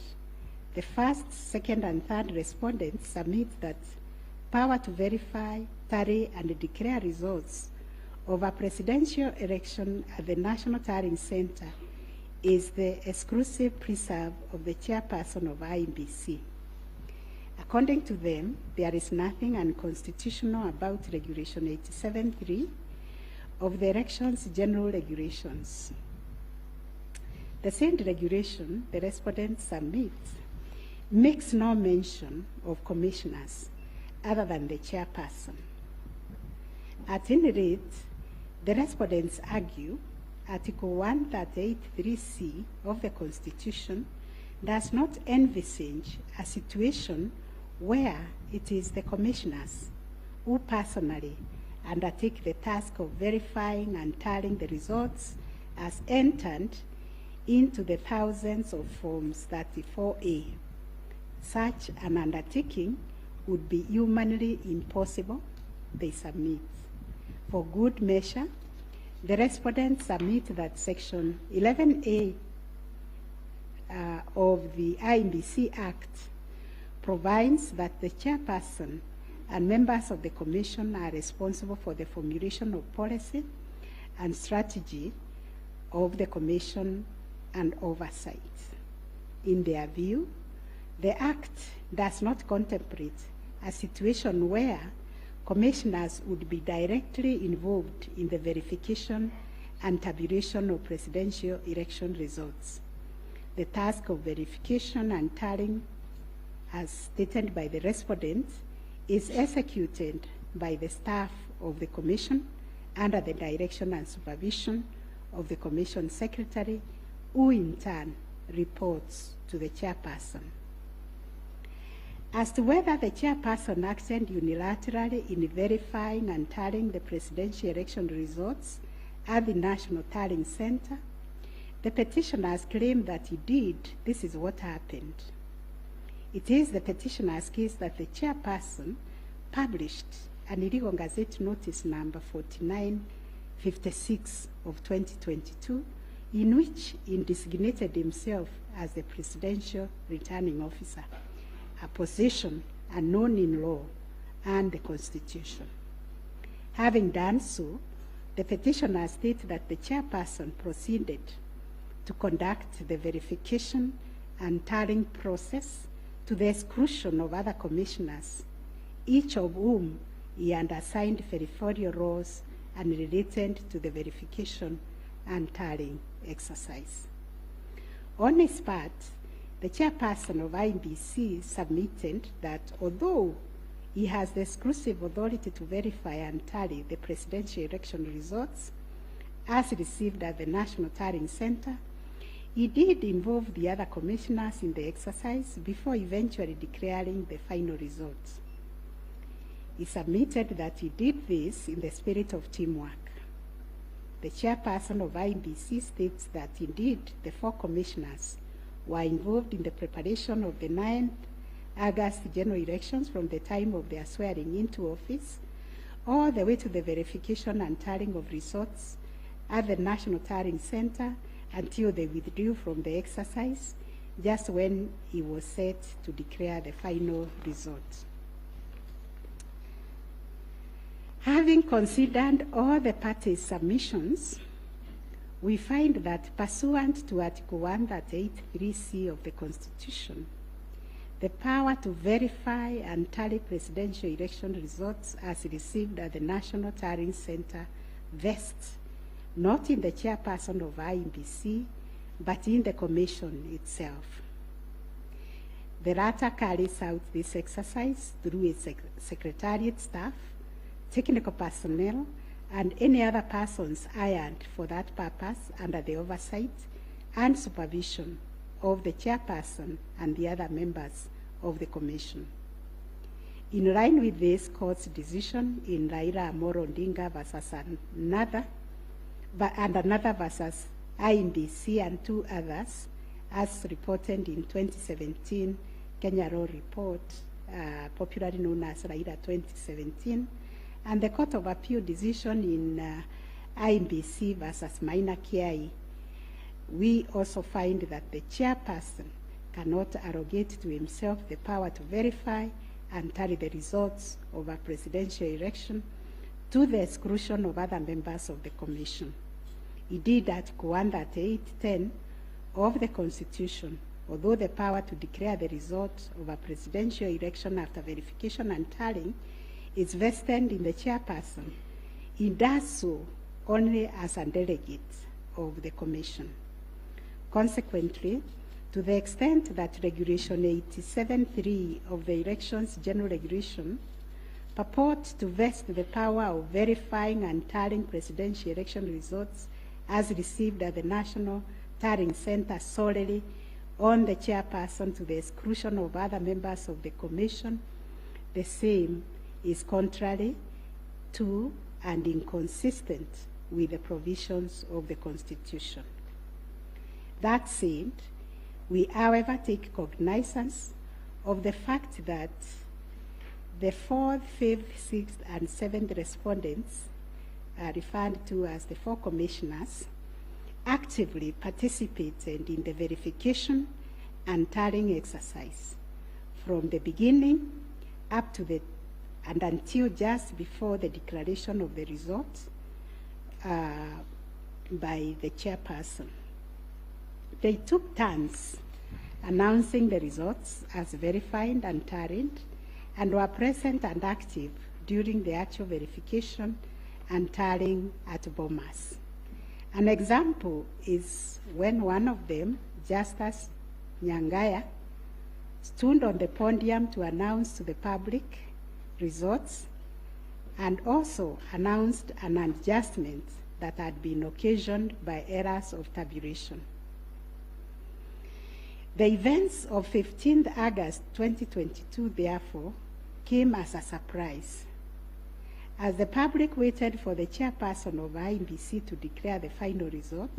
the first, second, and third respondents submit that power to verify, tally, and declare results of a presidential election at the National Tallying Center is the exclusive preserve of the chairperson of IMBC. According to them, there is nothing unconstitutional about Regulation 87.3 of the Elections General Regulations. The said regulation, the respondents submit, makes no mention of commissioners other than the chairperson. At any rate, the respondents argue Article 138(3)(c) of the Constitution does not envisage a situation where it is the commissioners who personally undertake the task of verifying and tallying the results as entered into the thousands of Forms 34A. Such an undertaking would be humanly impossible, they submit. For good measure, the respondents submit that Section 11A of the IMBC Act provides that the chairperson and members of the commission are responsible for the formulation of policy and strategy of the commission and oversight. In their view, the Act does not contemplate a situation where commissioners would be directly involved in the verification and tabulation of presidential election results. The task of verification and tallying, as stated by the respondent, is executed by the staff of the Commission under the direction and supervision of the Commission Secretary, who in turn reports to the chairperson. As to whether the chairperson acted unilaterally in verifying and tallying the presidential election results at the National Tallying Center, the petitioners claim that he did. This is what happened. It is the petitioner's case that the chairperson published an illegal Gazette Notice number 4956 of 2022, in which he designated himself as the presidential returning officer, a position unknown in law and the Constitution. Having done so, the petitioner states that the chairperson proceeded to conduct the verification and tallying process to the exclusion of other commissioners, each of whom he had assigned territorial roles and related to the verification and tallying exercise. On his part, the chairperson of IMBC submitted that although he has the exclusive authority to verify and tally the presidential election results as received at the National Tallying Center, he did involve the other commissioners in the exercise before eventually declaring the final results. He submitted that he did this in the spirit of teamwork. The chairperson of IMBC states that indeed the 4 commissioners were involved in the preparation of the 9th August general elections from the time of their swearing into office all the way to the verification and tallying of results at the National Tallying Center until they withdrew from the exercise just when he was set to declare the final result. Having considered all the parties' submissions, we find that pursuant to Article 138(3)(c) of the Constitution, the power to verify and tally presidential election results as received at the National Tallying Center vests not in the chairperson of IEBC, but in the commission itself. The latter carries out this exercise through its secretariat staff, technical personnel, and any other persons hired for that purpose under the oversight and supervision of the chairperson and the other members of the commission. In line with this court's decision in Raila Amolo Odinga versus another versus IEBC and two others, as reported in 2017 Kenya Law Report, popularly known as Raila 2017, and the Court of Appeal decision in IEBC versus Maina Kiai, we also find that the chairperson cannot arrogate to himself the power to verify and tally the results of a presidential election to the exclusion of other members of the commission. Indeed, Article 138(10) of the Constitution, although the power to declare the results of a presidential election after verification and tallying is vested in the chairperson, he does so only as a delegate of the commission. Consequently, to the extent that Regulation 87(3) of the Elections General Regulation purports to vest the power of verifying and tallying presidential election results as received at the National Tallying Center solely on the chairperson to the exclusion of other members of the commission, the same is contrary to and inconsistent with the provisions of the Constitution. That said, we, however, take cognizance of the fact that the 4th, 5th, 6th, and 7th respondents, referred to as the 4 commissioners, actively participated in the verification and tallying exercise from the beginning up to and until just before the declaration of the results by the chairperson. They took turns announcing the results as verified and tallied, and were present and active during the actual verification and tallying at Bomas. An example is when one of them, Justice Nyangaya, stood on the podium to announce to the public results and also announced an adjustment that had been occasioned by errors of tabulation. The events of 15th August 2022, therefore, came as a surprise. As the public waited for the chairperson of IEBC to declare the final result,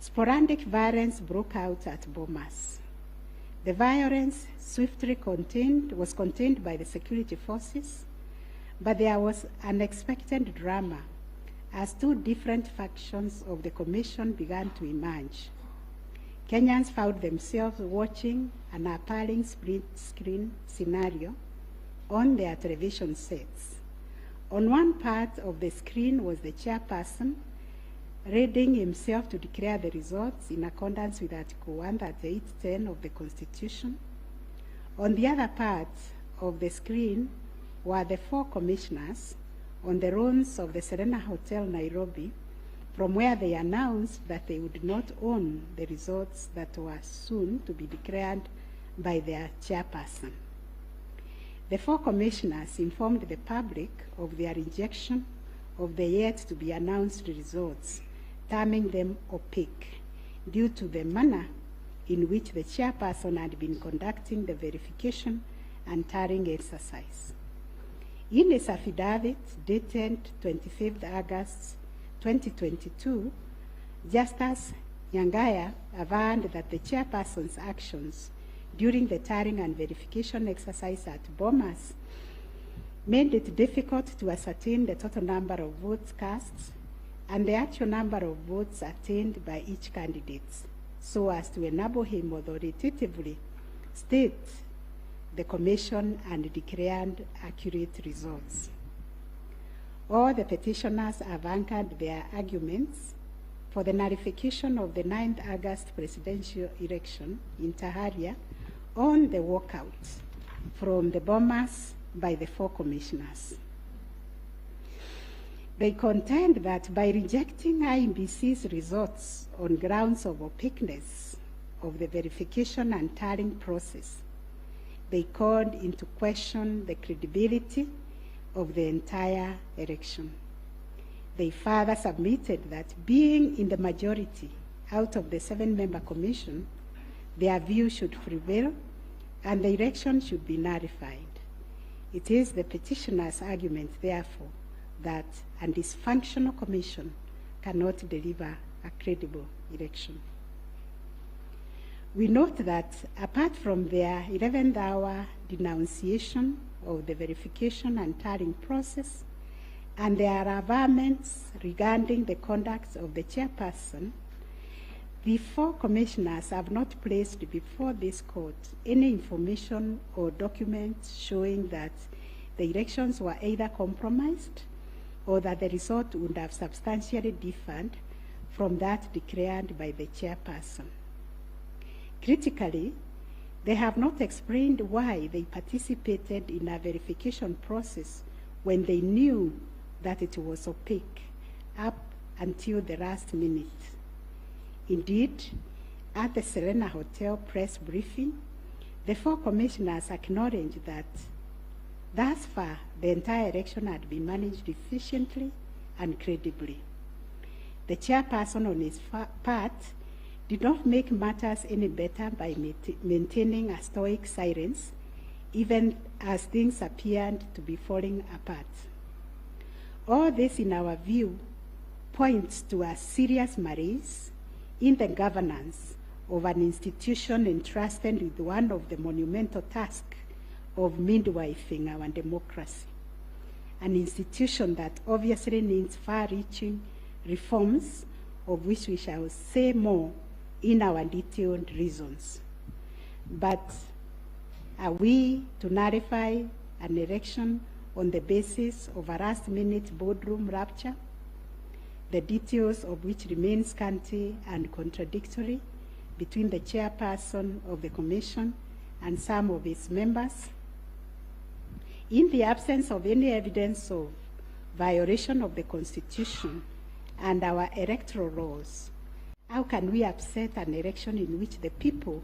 sporadic violence broke out at Bomas. The violence swiftly was contained by the security forces, but there was unexpected drama as 2 different factions of the commission began to emerge. Kenyans found themselves watching an appalling split-screen scenario on their television sets. On one part of the screen was the chairperson reading himself to declare the results in accordance with Article 138(10) of the Constitution. On the other part of the screen were the 4 commissioners on the runs of the Serena Hotel, Nairobi, from where they announced that they would not own the results that were soon to be declared by their chairperson. The 4 commissioners informed the public of their rejection of the yet-to-be-announced results, terming them opaque due to the manner in which the chairperson had been conducting the verification and tallying exercise. In his affidavit dated 25th August 2022, Justice Nyangaya averred that the chairperson's actions during the tallying and verification exercise at Bomas made it difficult to ascertain the total number of votes cast and the actual number of votes attained by each candidate, so as to enable him authoritatively state the commission and declared accurate results. All the petitioners have anchored their arguments for the nullification of the 9th August presidential election in Taharia on the walkout from the bombers by the 4 commissioners. They contend that by rejecting IEBC's results on grounds of opaqueness of the verification and tallying process, they called into question the credibility of the entire election. They further submitted that being in the majority out of the 7-member commission, their view should prevail and the election should be nullified. It is the petitioner's argument, therefore, that a dysfunctional commission cannot deliver a credible election. We note that apart from their 11th hour denunciation of the verification and tallying process and their averments regarding the conduct of the chairperson, the 4 commissioners have not placed before this court any information or documents showing that the elections were either compromised or that the result would have substantially differed from that declared by the chairperson. Critically, they have not explained why they participated in a verification process when they knew that it was opaque up until the last minute. Indeed, at the Serena Hotel press briefing, the 4 commissioners acknowledged that thus far the entire election had been managed efficiently and credibly. The chairperson on his part did not make matters any better by maintaining a stoic silence, even as things appeared to be falling apart. All this, in our view, points to a serious malaise in the governance of an institution entrusted with one of the monumental tasks of midwifing our democracy, an institution that obviously needs far-reaching reforms, of which we shall say more in our detailed reasons. But are we to nullify an election on the basis of a last-minute boardroom rupture, the details of which remain scanty and contradictory between the chairperson of the commission and some of its members? In the absence of any evidence of violation of the Constitution and our electoral laws, how can we upset an election in which the people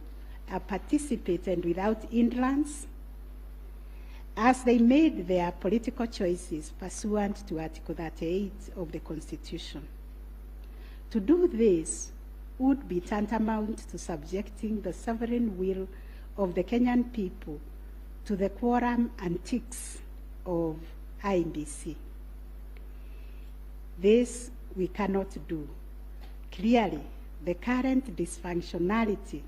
are participating without hindrance, as they made their political choices pursuant to Article 38 of the Constitution? To do this would be tantamount to subjecting the sovereign will of the Kenyan people to the quorum antics of IEBC. This we cannot do. Clearly, the current dysfunctionality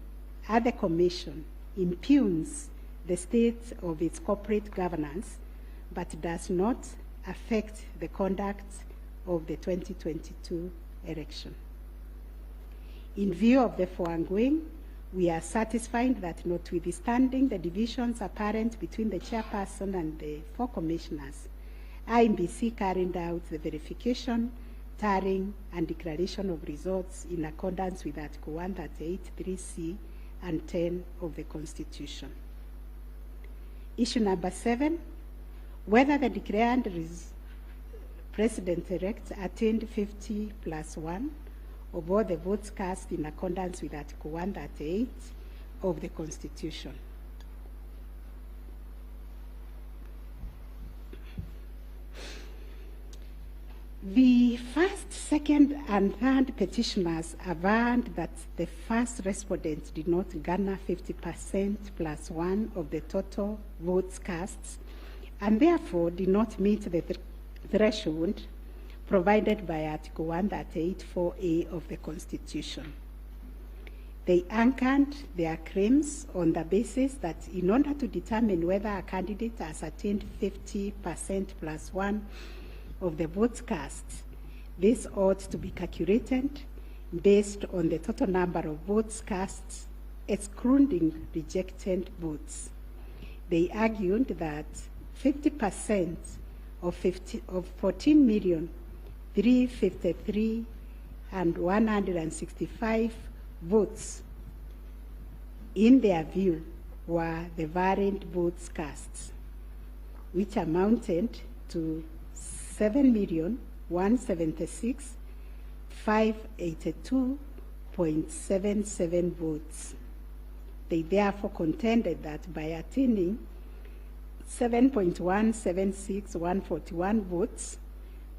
at the Commission impugns the state of its corporate governance, but does not affect the conduct of the 2022 election. In view of the foregoing, we are satisfied that notwithstanding the divisions apparent between the chairperson and the 4 commissioners, IEBC carried out the verification, tallying, and declaration of results in accordance with Article 138(3)(c) and 10 of the Constitution. Issue number 7, whether the declared President-elect attained 50+1 of all the votes cast in accordance with Article 138 of the Constitution. The first, second, and third petitioners averred that the first respondent did not garner 50%+1 of the total votes cast, and therefore did not meet the threshold provided by Article 138(4)(a) of the Constitution. They anchored their claims on the basis that in order to determine whether a candidate has attained 50%+1 of the votes cast, this ought to be calculated based on the total number of votes cast, excluding rejected votes. They argued that 50% of 14,353,165 votes, in their view, were the variant votes cast, which amounted to 7,176,582.77 votes. They therefore contended that by attaining 7.176,141 votes,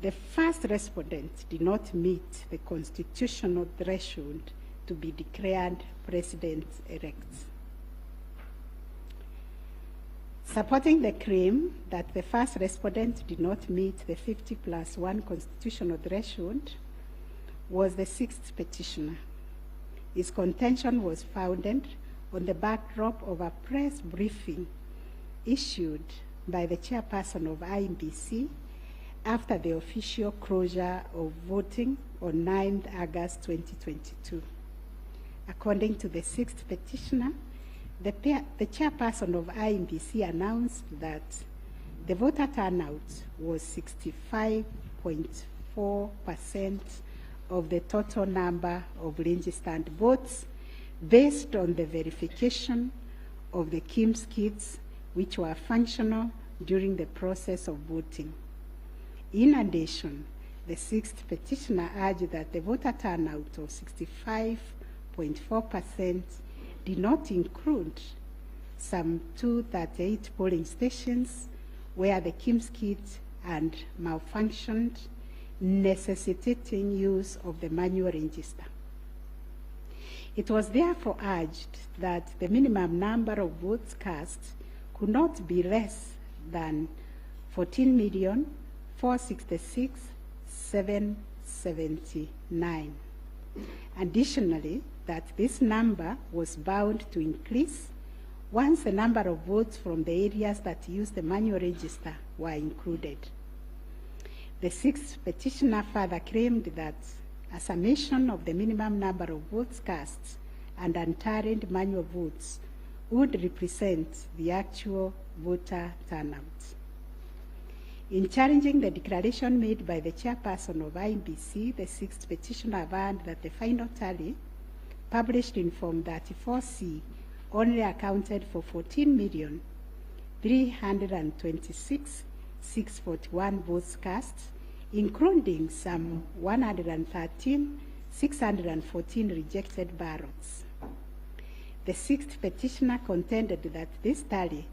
the first respondent did not meet the constitutional threshold to be declared president-elect. Supporting the claim that the first respondent did not meet the 50+1 constitutional threshold was the sixth petitioner. His contention was founded on the backdrop of a press briefing issued by the chairperson of IEBC after the official closure of voting on 9th August 2022. According to the sixth petitioner, the chairperson of IEBC announced that the voter turnout was 65.4% of the total number of registered votes based on the verification of the KIMS kits which were functional during the process of voting. In addition, the sixth petitioner urged that the voter turnout of 65.4% did not include some 238 polling stations where the KIMS kit had malfunctioned, necessitating use of the manual register. It was therefore urged that the minimum number of votes cast could not be less than 14,466,779. Additionally, that this number was bound to increase once the number of votes from the areas that use the manual register were included. The sixth petitioner further claimed that a summation of the minimum number of votes cast and unturned manual votes would represent the actual voter turnout. In challenging the declaration made by the chairperson of IEBC, the sixth petitioner warned that the final tally, published in Form 34C, only accounted for 14,326,641 votes cast, including some 113,614 rejected ballots. The sixth petitioner contended that this tally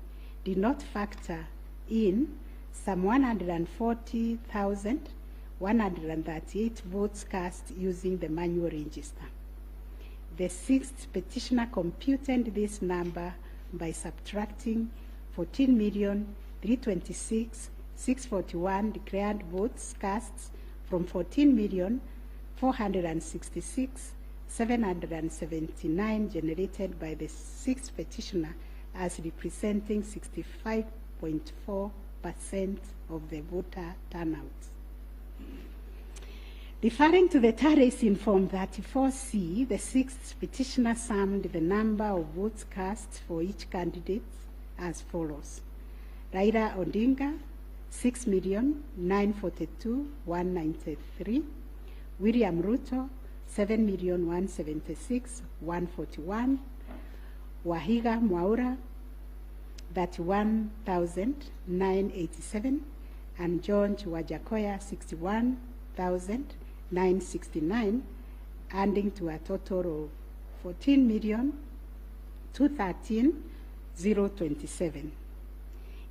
did not factor in some 140,138 votes cast using the manual register. The sixth petitioner computed this number by subtracting 14,326,641 declared votes cast from 14,466,779 generated by the sixth petitioner as representing 65.4% of the voter turnout. Referring to the tallies in Form 34C, the sixth petitioner summed the number of votes cast for each candidate as follows: Raila Odinga, 6,942,193; William Ruto, 7,176,141; Wahiga Mwaura, 31,987; and George Wajakoya, 61,969, adding to a total of 14,213,027.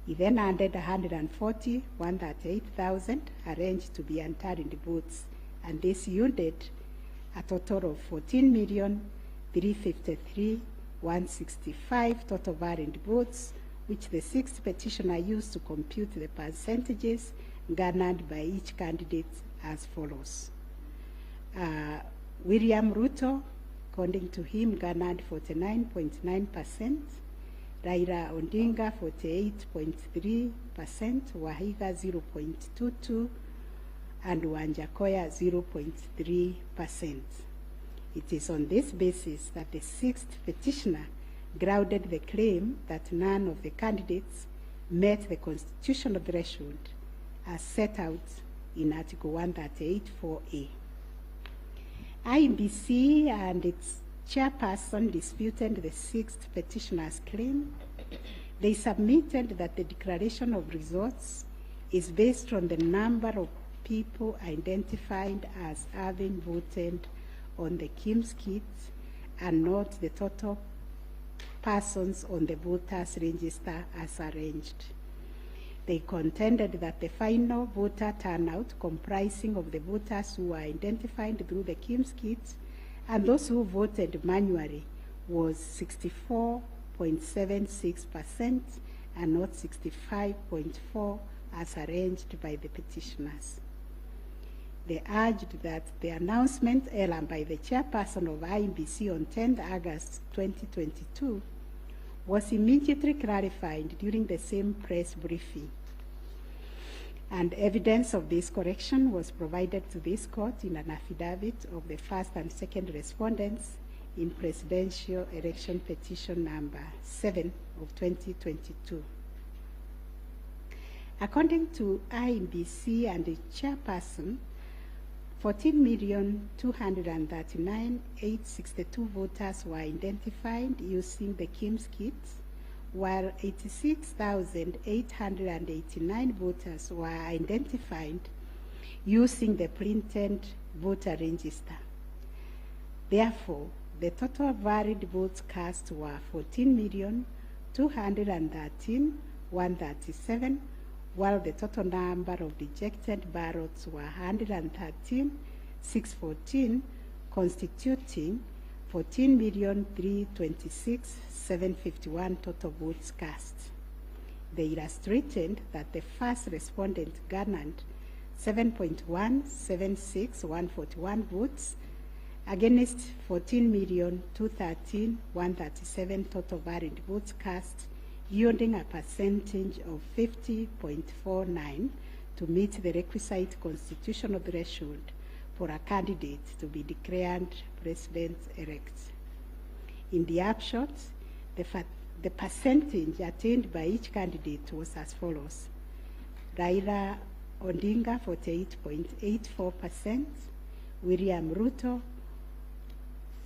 He then added 140,138,000 arranged to be unturned votes, and this yielded a total of 14,353,165 total valid votes, which the sixth petitioner used to compute the percentages garnered by each candidate as follows. William Ruto, according to him, garnered 49.9%, Raila Odinga 48.3%, Wahiga 0.22%, and Wanjakoya 0.3%. It is on this basis that the sixth petitioner grounded the claim that none of the candidates met the constitutional threshold as set out in Article 138(4)(a). IEBC and its chairperson disputed the sixth petitioner's claim, they submitted that the declaration of results is based on the number of people identified as having voted on the KIMS kit and not the total persons on the voters' register as arranged. They contended that the final voter turnout, comprising of the voters who were identified through the KIMS kit and those who voted manually, was 64.76% and not 65.4% as arranged by the petitioners. They urged that the announcement error by the chairperson of IEBC on 10 August 2022 was immediately clarified during the same press briefing, and evidence of this correction was provided to this court in an affidavit of the first and second respondents in Presidential Election Petition number 7 of 2022. According to IEBC and the chairperson, 14,239,862 voters were identified using the KIMS kit, while 86,889 voters were identified using the printed voter register. Therefore, the total valid votes cast were 14,213,137, while the total number of rejected ballots were 113,614, constituting 14,326,751 total votes cast. They illustrated that the first respondent garnered 7.176,141 votes against 14,213,137 total valid votes cast, yielding a percentage of 50.49 to meet the requisite constitutional threshold for a candidate to be declared president-elect. In the upshot, the percentage attained by each candidate was as follows: Raila Odinga 48.84%, William Ruto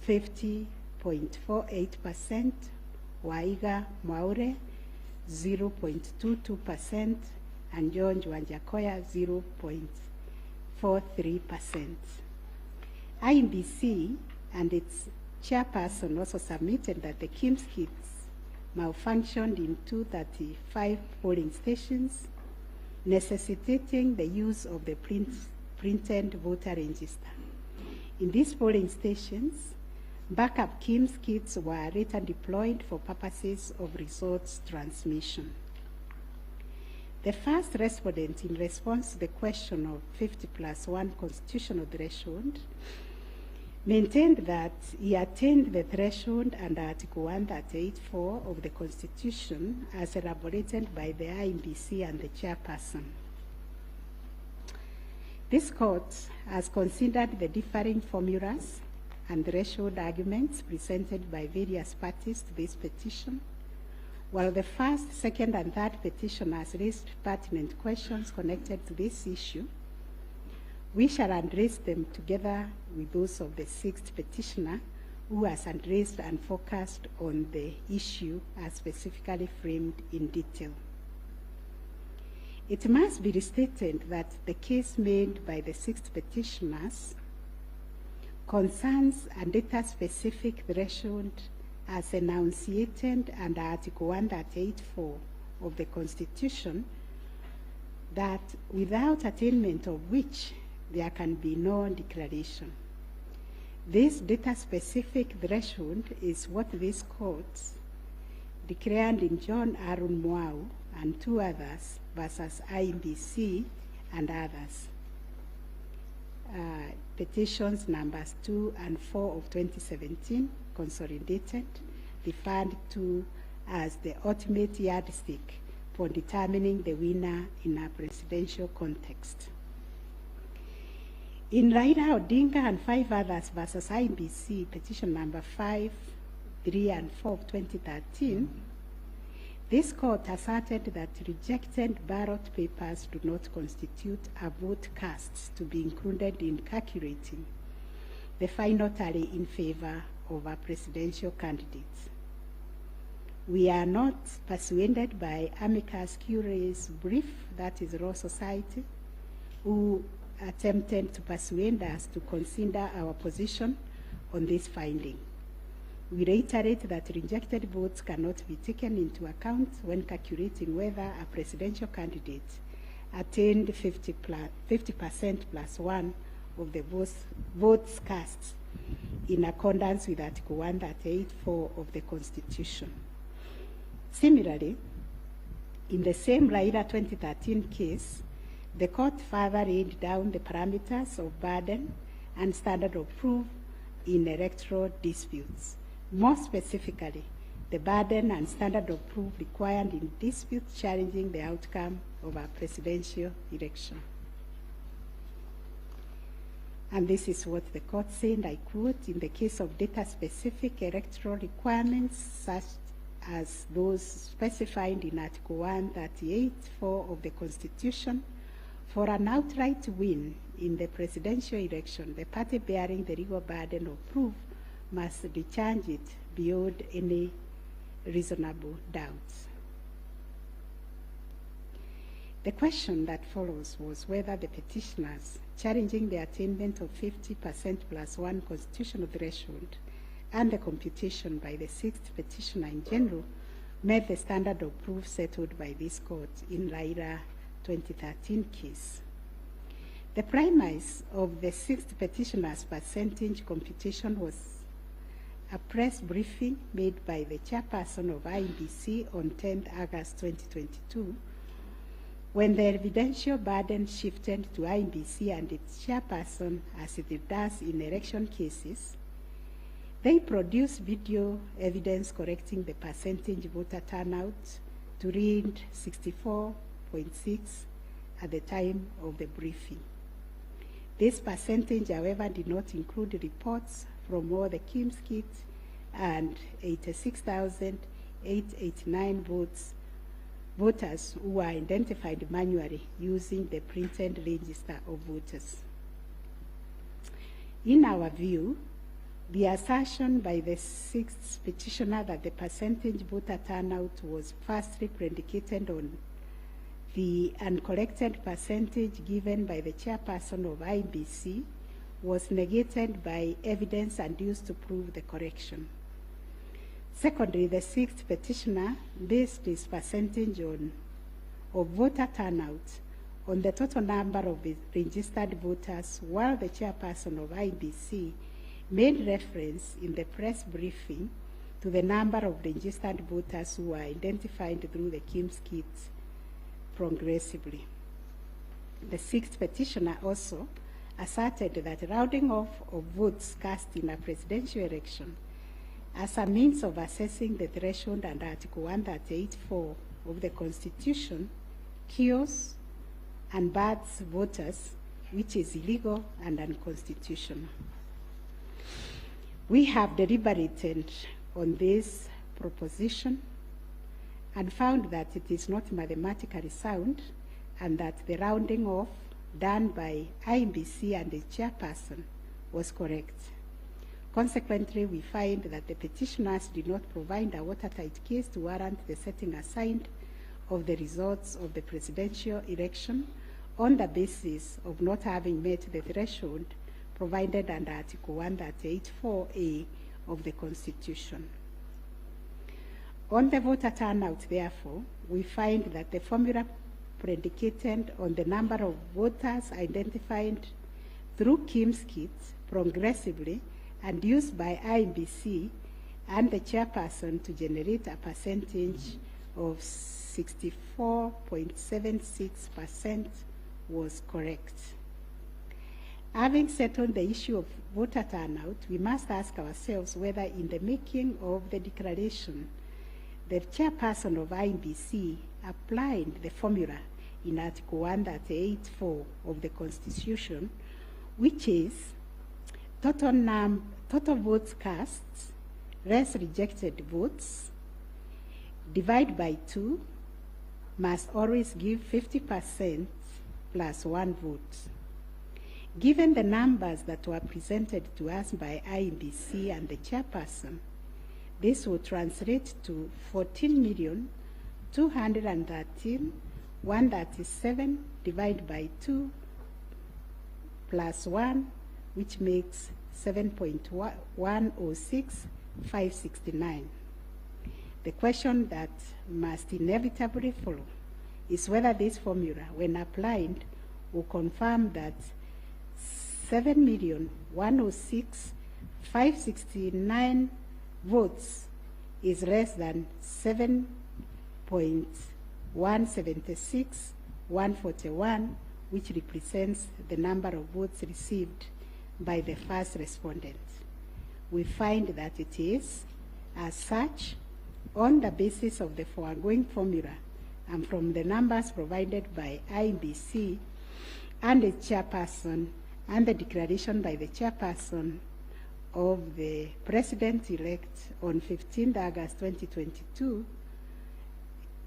50.48%, Waiga Mwaure 0.22%, and George Wanjakoya 0.43%. IEBC and its chairperson also submitted that the KIMS kits malfunctioned in 235 polling stations, necessitating the use of the printed voter register. In these polling stations, backup KIMS kits were later deployed for purposes of results transmission. The first respondent, in response to the question of 50+1 constitutional threshold, maintained that he attained the threshold under Article 138(4) of the Constitution as elaborated by the IEBC and the chairperson. This court has considered the differing formulas and threshold arguments presented by various parties to this petition, while the first, second, and third petitioners raised pertinent questions connected to this issue. We shall address them together with those of the sixth petitioner, who has addressed and focused on the issue as specifically framed in detail. It must be restated that the case made by the sixth petitioners concerns a data-specific threshold as enunciated under Article 138(4) of the Constitution, that without attainment of which there can be no declaration. This data-specific threshold is what this court declared in John Aaron Mwau and two others versus IEBC and others. Petitions numbers 2 and 4 of 2017, consolidated, referred to as the ultimate yardstick for determining the winner in a presidential context. In Raila Odinga and 5 others versus IEBC, petition number 5, 3, and 4 of 2013, this court asserted that rejected ballot papers do not constitute a vote cast to be included in calculating the final tally in favor of our presidential candidates. We are not persuaded by amicus curiae's brief, that is Law Society, who attempted to persuade us to consider our position on this finding. We reiterate that rejected votes cannot be taken into account when calculating whether a presidential candidate attained 50% plus one of the votes cast in accordance with Article 138(4) of the Constitution. Similarly, in the same Raila 2013 case, the court further laid down the parameters of burden and standard of proof in electoral disputes. More specifically, the burden and standard of proof required in disputes challenging the outcome of a presidential election. And this is what the court said, I quote, "In the case of data-specific electoral requirements, such as those specified in Article 138(4) of the Constitution, for an outright win in the presidential election, the party bearing the legal burden of proof must discharge it beyond any reasonable doubt." The question that follows was whether the petitioners challenging the attainment of 50% plus one constitutional threshold and the computation by the sixth petitioner in general met the standard of proof settled by this court in Raila 2013 case. The premise of the sixth petitioner's percentage computation was a press briefing made by the chairperson of IEBC on 10 August 2022, when the evidential burden shifted to IEBC and its chairperson, as it does in election cases. They produced video evidence correcting the percentage voter turnout to read 64.6 at the time of the briefing. This percentage, however, did not include reports from all the KIMS kits and 86,889 voters who were identified manually using the printed register of voters. In our view, the assertion by the sixth petitioner that the percentage voter turnout was firstly predicated on the uncorrected percentage given by the chairperson of IEBC was negated by evidence adduced to prove the correction. Secondly, the sixth petitioner based his percentage of voter turnout on the total number of registered voters, while the chairperson of IEBC made reference in the press briefing to the number of registered voters who were identified through the KIMS kits progressively. The sixth petitioner also asserted that rounding off of votes cast in a presidential election as a means of assessing the threshold under Article 138(4) of the Constitution kills and bars voters, which is illegal and unconstitutional. We have deliberated on this proposition and found that it is not mathematically sound and that the rounding off done by IEBC and the chairperson was correct. Consequently, we find that the petitioners did not provide a watertight case to warrant the setting aside of the results of the presidential election on the basis of not having met the threshold provided under Article 138(4)(a) of the Constitution. On the voter turnout, therefore, we find that the formula predicated on the number of voters identified through KIMS kits progressively and used by IEBC and the chairperson to generate a percentage of 64.76% was correct. Having settled the issue of voter turnout, we must ask ourselves whether in the making of the declaration, the chairperson of IEBC applied the formula in Article 138(4) of the Constitution, which is total votes cast less rejected votes divide by 2 must always give 50% plus one vote. Given the numbers that were presented to us by IEBC and the chairperson, this would translate to 14,213,137 divided by 2 plus 1, which makes 7.106569. The question that must inevitably follow is whether this formula, when applied, will confirm that 7,106,569 votes is less than 7.176,141, which represents the number of votes received by the first respondent. We find that it is, as such, on the basis of the foregoing formula and from the numbers provided by IEBC and the chairperson and the declaration by the chairperson of the president-elect on 15th August 2022,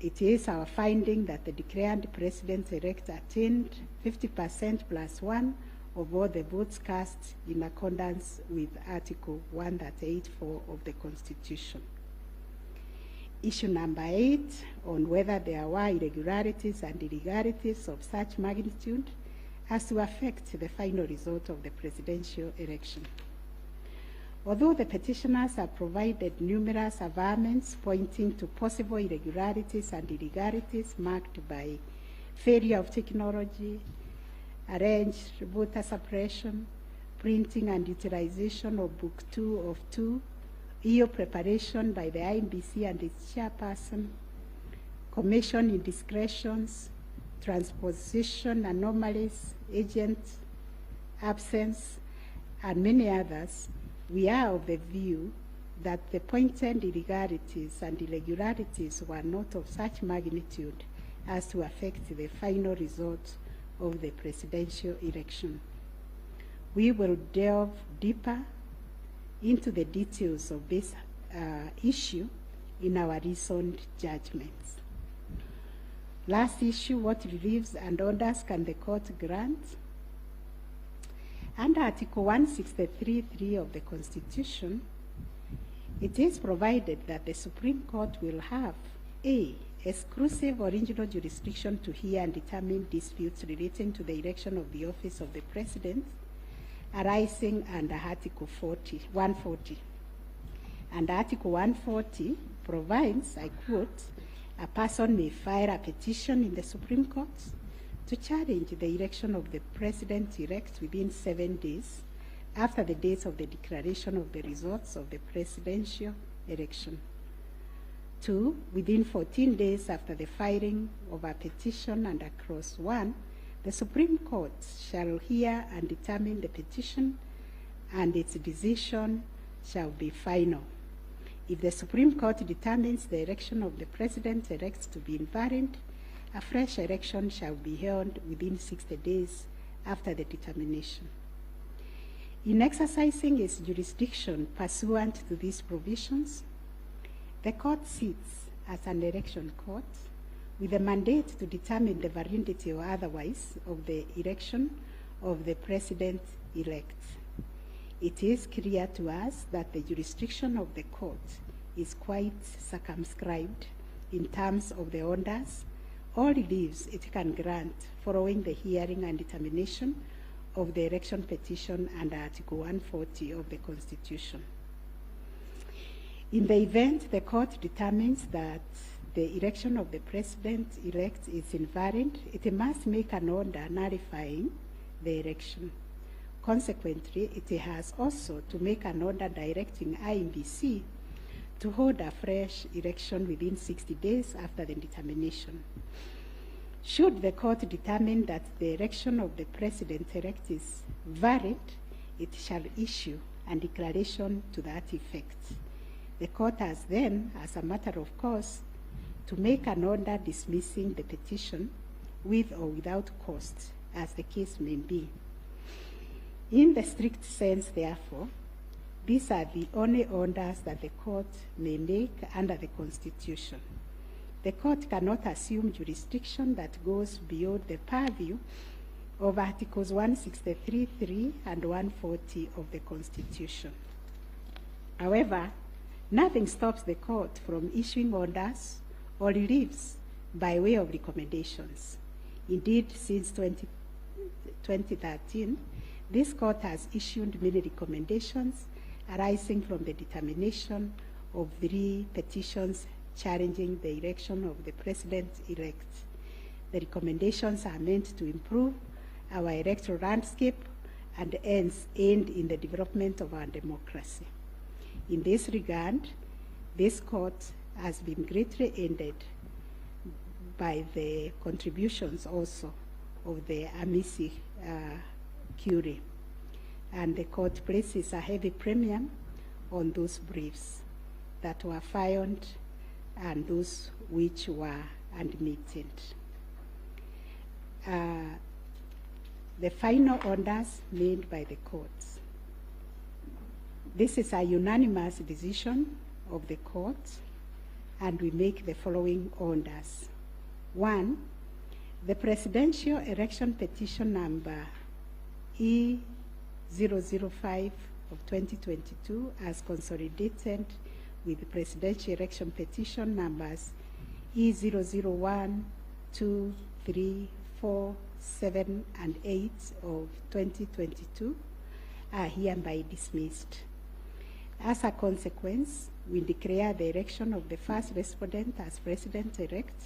it is our finding that the declared president-elect attained 50% plus 1 of all the votes cast in accordance with Article 138(4) of the Constitution. Issue number 8, on whether there were irregularities and illegalities of such magnitude as to affect the final result of the presidential election. Although the petitioners have provided numerous averments pointing to possible irregularities and illegalities marked by failure of technology, arranged voter suppression, printing and utilization of Book 2 of 2, EU preparation by the IEBC and its chairperson, commission indiscretions, transposition anomalies, agent absence, and many others, we are of the view that the pointed illegalities and irregularities were not of such magnitude as to affect the final result of the presidential election. We will delve deeper into the details of this issue in our recent judgments. Last issue, what reliefs and orders can the court grant? Under Article 163(3) of the Constitution, it is provided that the Supreme Court will have A, exclusive original jurisdiction to hear and determine disputes relating to the election of the office of the President arising under Article 140. And Article 140 provides, I quote, a person may file a petition in the Supreme Court to challenge the election of the President-elect within 7 days after the date of the declaration of the results of the presidential election. 2, within 14 days after the filing of a petition under Clause 1, the Supreme Court shall hear and determine the petition, and its decision shall be final. If the Supreme Court determines the election of the President-elect to be invalid, a fresh election shall be held within 60 days after the determination. In exercising its jurisdiction pursuant to these provisions, the court sits as an election court with a mandate to determine the validity or otherwise of the election of the President-elect. It is clear to us that the jurisdiction of the court is quite circumscribed in terms of the orders or reliefs it can grant following the hearing and determination of the election petition under Article 140 of the Constitution. In the event the court determines that the election of the President-elect is invalid, it must make an order nullifying the election. Consequently, it has also to make an order directing IEBC to hold a fresh election within 60 days after the determination. Should the court determine that the election of the President-elect is valid, it shall issue a declaration to that effect. The court has then, as a matter of course, to make an order dismissing the petition with or without cost, as the case may be. In the strict sense, therefore, these are the only orders that the court may make under the Constitution. The court cannot assume jurisdiction that goes beyond the purview of Articles 163(3) and 140 of the Constitution. However, nothing stops the court from issuing orders or reliefs by way of recommendations. Indeed, since 2013, this court has issued many recommendations arising from the determination of 3 petitions challenging the election of the president-elect. The recommendations are meant to improve our electoral landscape and hence aid in the development of our democracy. In this regard, this court has been greatly aided by the contributions also of the amici curiae, and the court places a heavy premium on those briefs that were filed and those which were admitted. The final orders made by the courts. This is a unanimous decision of the court, and we make the following orders. 1, the presidential election petition number E005 of 2022 as consolidated with the presidential election petition numbers E001, 2, 3, 4, 7, and 8 of 2022 are hereby dismissed. As a consequence, we declare the election of the first respondent as president-elect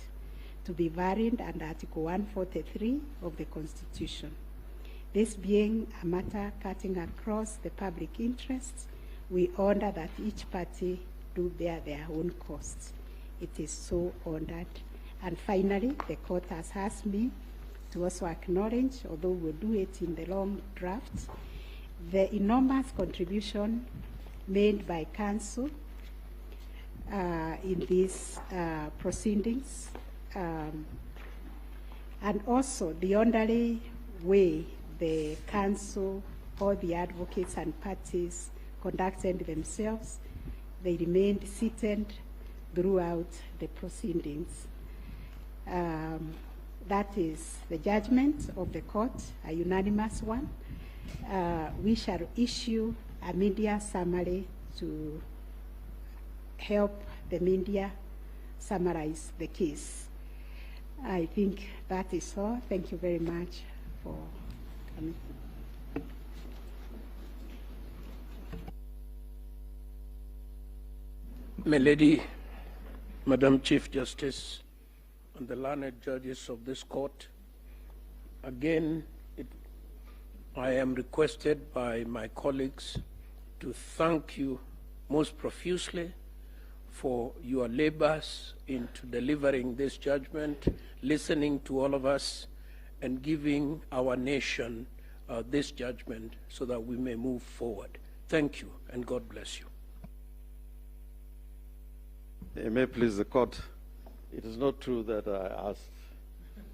to be varied under Article 143 of the Constitution. This being a matter cutting across the public interests, we order that each party do bear their own costs. It is so ordered. And finally, the court has asked me to also acknowledge, although we'll do it in the long draft, the enormous contribution made by counsel in these proceedings, and also the orderly way the counsel, all the advocates and parties conducted themselves. They remained seated throughout the proceedings. That is the judgment of the court, a unanimous one. We shall issue a media summary to help the media summarize the case. I think that is all. Thank you very much for coming. My Lady, Madam Chief Justice, and the learned judges of this court, again, I am requested by my colleagues to thank you most profusely for your labors into delivering this judgment, listening to all of us, and giving our nation this judgment so that we may move forward. Thank you, and God bless you. It may please the court. It is not true that I asked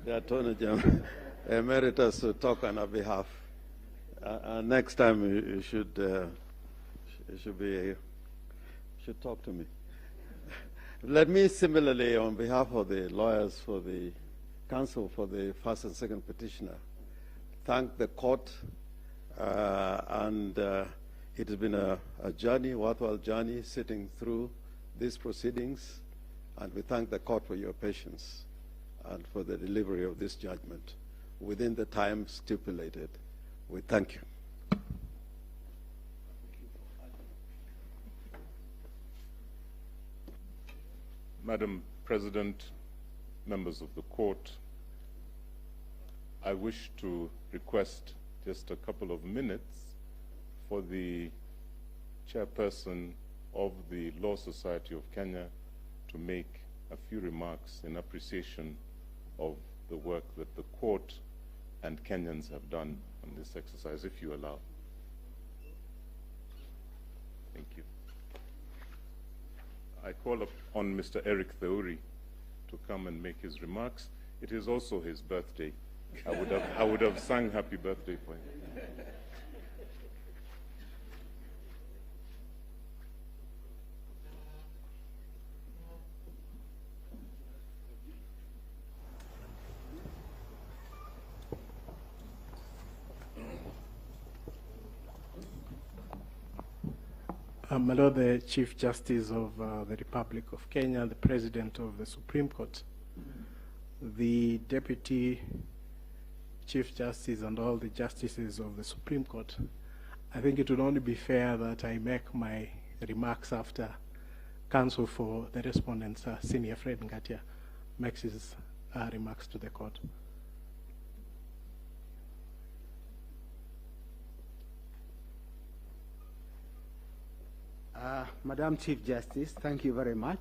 the Attorney General Emeritus to talk on our behalf. Next time you should talk to me. Let me similarly, on behalf of the lawyers for the counsel for the first and second petitioner, thank the court, and it has been a journey, worthwhile journey, sitting through these proceedings, and we thank the court for your patience and for the delivery of this judgment within the time stipulated. We thank you. Madam President, members of the court, I wish to request just a couple of minutes for the chairperson of the Law Society of Kenya to make a few remarks in appreciation of the work that the court and Kenyans have done on this exercise, if you allow. Thank you. I call upon Mr. Eric Theuri to come and make his remarks. It is also his birthday. I would have sung happy birthday for him. My Lord, the Chief Justice of the Republic of Kenya, the President of the Supreme Court, the Deputy Chief Justice and all the Justices of the Supreme Court, I think it would only be fair that I make my remarks after Counsel for the Respondents, Senior Fred Ngatia, makes his remarks to the Court. Madam Chief Justice, thank you very much.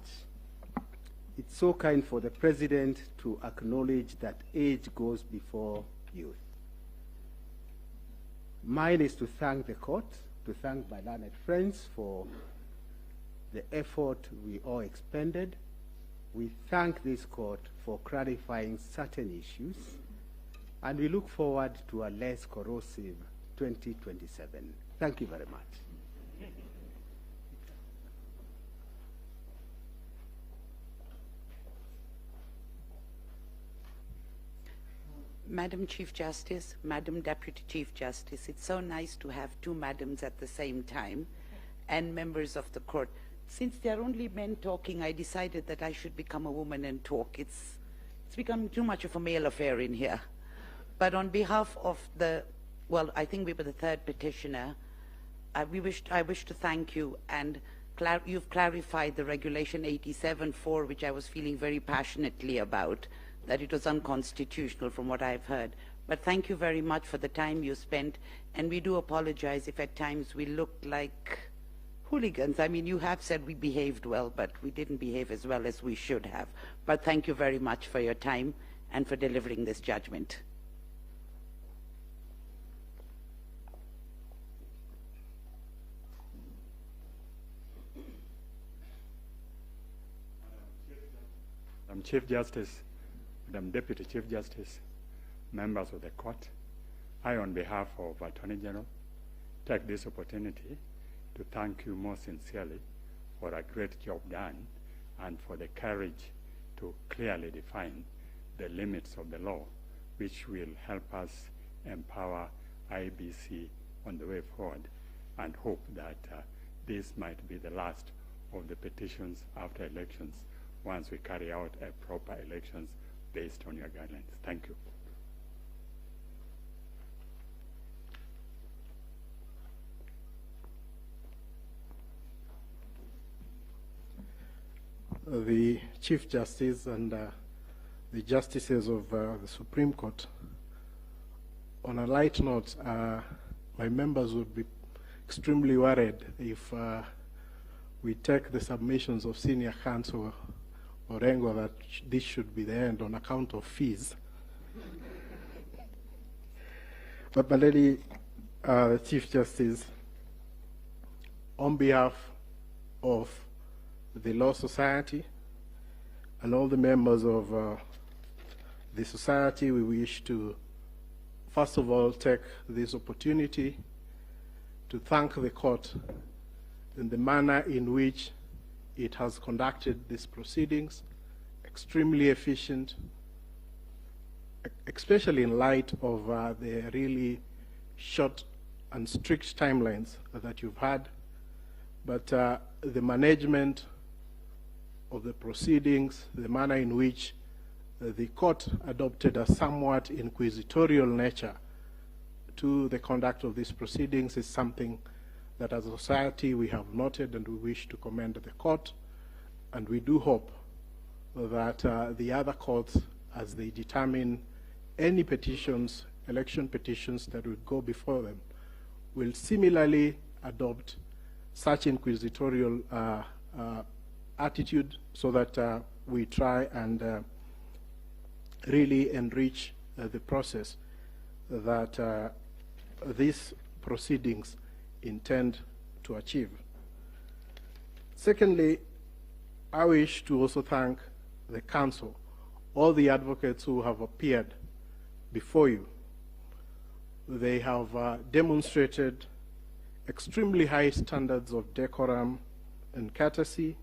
It's so kind for the President to acknowledge that age goes before youth. Mine is to thank the Court, to thank my learned friends for the effort we all expended. We thank this Court for clarifying certain issues, and we look forward to a less corrosive 2027. Thank you very much. Madam Chief Justice, Madam Deputy Chief Justice, it's so nice to have two madams at the same time, and members of the court. Since there are only men talking, I decided that I should become a woman and talk. It's become too much of a male affair in here. But on behalf of the, well, I think we were the third petitioner, I wish to thank you, and you've clarified the Regulation 87.4, which I was feeling very passionately about, that it was unconstitutional from what I've heard. But thank you very much for the time you spent, and we do apologize if at times we looked like hooligans. I mean, you have said we behaved well, but we didn't behave as well as we should have. But thank you very much for your time and for delivering this judgment. Madam Chief Justice, Madam Deputy Chief Justice, members of the court, I, on behalf of Attorney General, take this opportunity to thank you most sincerely for a great job done and for the courage to clearly define the limits of the law, which will help us empower IBC on the way forward, and hope that this might be the last of the petitions after elections once we carry out a proper elections based on your guidelines. Thank you. The Chief Justice and the Justices of the Supreme Court, on a light note, my members would be extremely worried if we take the submissions of Senior Counsel Orengo that this should be the end on account of fees. But my lady, Chief Justice, on behalf of the Law Society and all the members of the society, we wish to, first of all, take this opportunity to thank the court in the manner in which it has conducted these proceedings, extremely efficient, especially in light of the really short and strict timelines that you've had. But the management of the proceedings, the manner in which the court adopted a somewhat inquisitorial nature to the conduct of these proceedings is something that as a society we have noted, and we wish to commend the court, and we do hope that the other courts, as they determine any petitions, election petitions that would go before them, will similarly adopt such inquisitorial attitude, so that we try and really enrich the process that these proceedings intend to achieve. Secondly, I wish to also thank the council, all the advocates who have appeared before you. They have demonstrated extremely high standards of decorum and courtesy,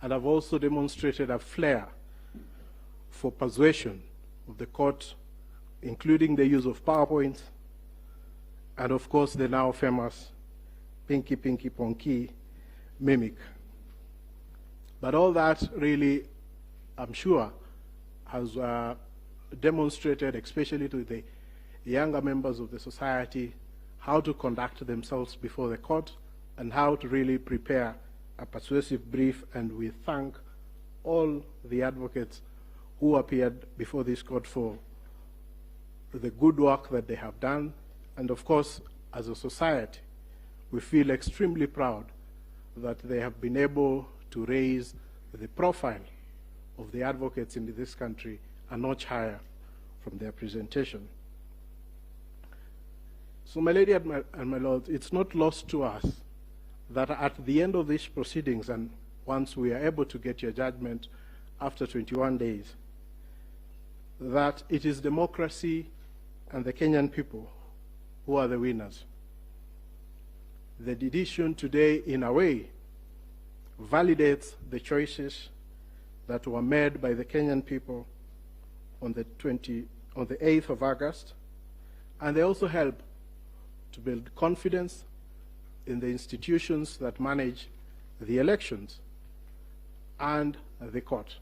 and have also demonstrated a flair for persuasion of the court, including the use of PowerPoint, and of course the now famous Pinky Pinky Ponky mimic. But all that really, I'm sure, has demonstrated, especially to the younger members of the society, how to conduct themselves before the court and how to really prepare a persuasive brief. And we thank all the advocates who appeared before this court for the good work that they have done. And of course, as a society, we feel extremely proud that they have been able to raise the profile of the advocates in this country a notch higher from their presentation. So, my lady and my lord, it's not lost to us that at the end of these proceedings, and once we are able to get your judgment after 21 days, that it is democracy and the Kenyan people who are the winners. The decision today, in a way, validates the choices that were made by the Kenyan people on the 8th of August, and they also help to build confidence in the institutions that manage the elections and the court.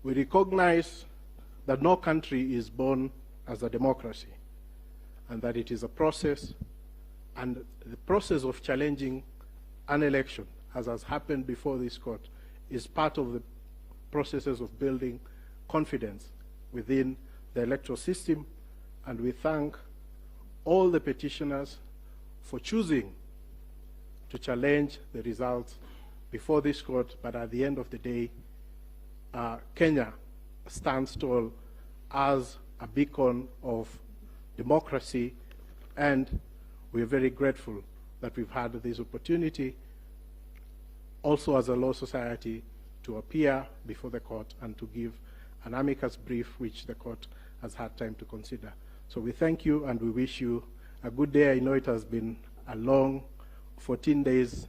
We recognize that no country is born as a democracy, and that it is a process, and the process of challenging an election, as has happened before this court, is part of the processes of building confidence within the electoral system. And we thank all the petitioners for choosing to challenge the results before this court. But at the end of the day, Kenya stands tall as a beacon of democracy, and we're very grateful that we've had this opportunity also as a law society to appear before the court and to give an amicus brief which the court has had time to consider. So we thank you and we wish you a good day. I know it has been a long 14 days,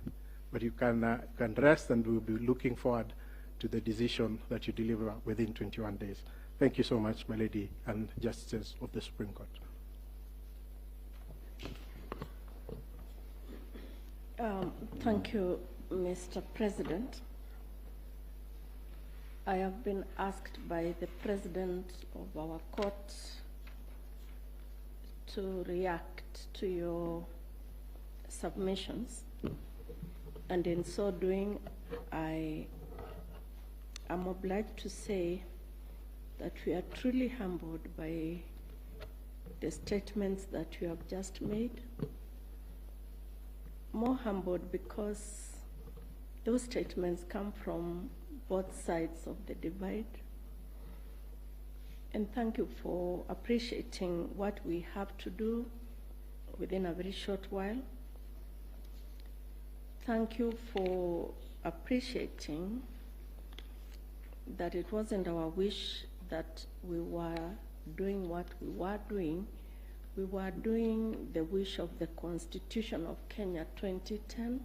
but you can rest, and we'll be looking forward to the decision that you deliver within 21 days. Thank you so much, my lady and justices of the Supreme Court. Thank you, Mr. President. I have been asked by the President of our court to react to your submissions, and in so doing, I am obliged to say that we are truly humbled by the statements that you have just made. More humbled because those statements come from both sides of the divide. And thank you for appreciating what we have to do within a very short while. Thank you for appreciating that it wasn't our wish that we were doing what we were doing. We were doing the wish of the Constitution of Kenya 2010,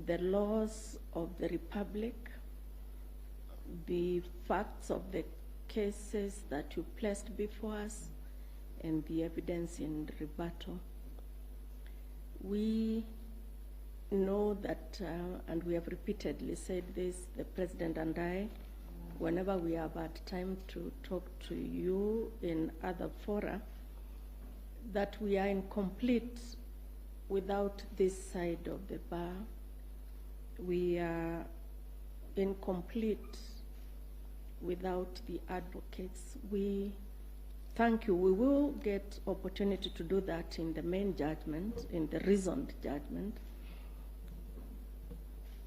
the laws of the Republic, the facts of the cases that you placed before us, and the evidence in rebuttal. We know that, and we have repeatedly said this, the President and I, whenever we have had time to talk to you in other fora, that we are incomplete without this side of the bar. We are incomplete without the advocates. We thank you. We will get opportunity to do that in the main judgment, in the reasoned judgment.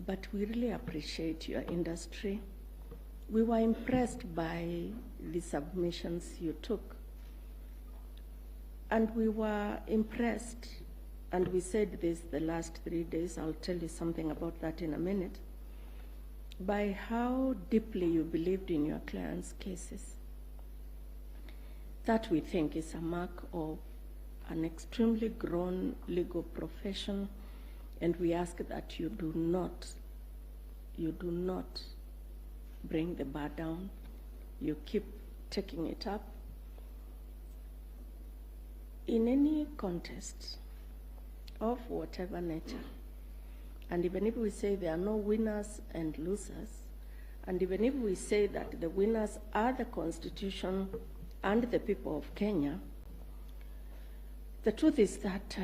But we really appreciate your industry. We were impressed by the submissions you took. And we were impressed, and we said this the last 3 days, I'll tell you something about that in a minute, by how deeply you believed in your clients' cases. That we think is a mark of an extremely grown legal profession, and we ask that you do not bring the bar down. You keep taking it up. In any contest of whatever nature, And even if we say there are no winners and losers, and even if we say that the winners are the Constitution and the people of Kenya, the truth is that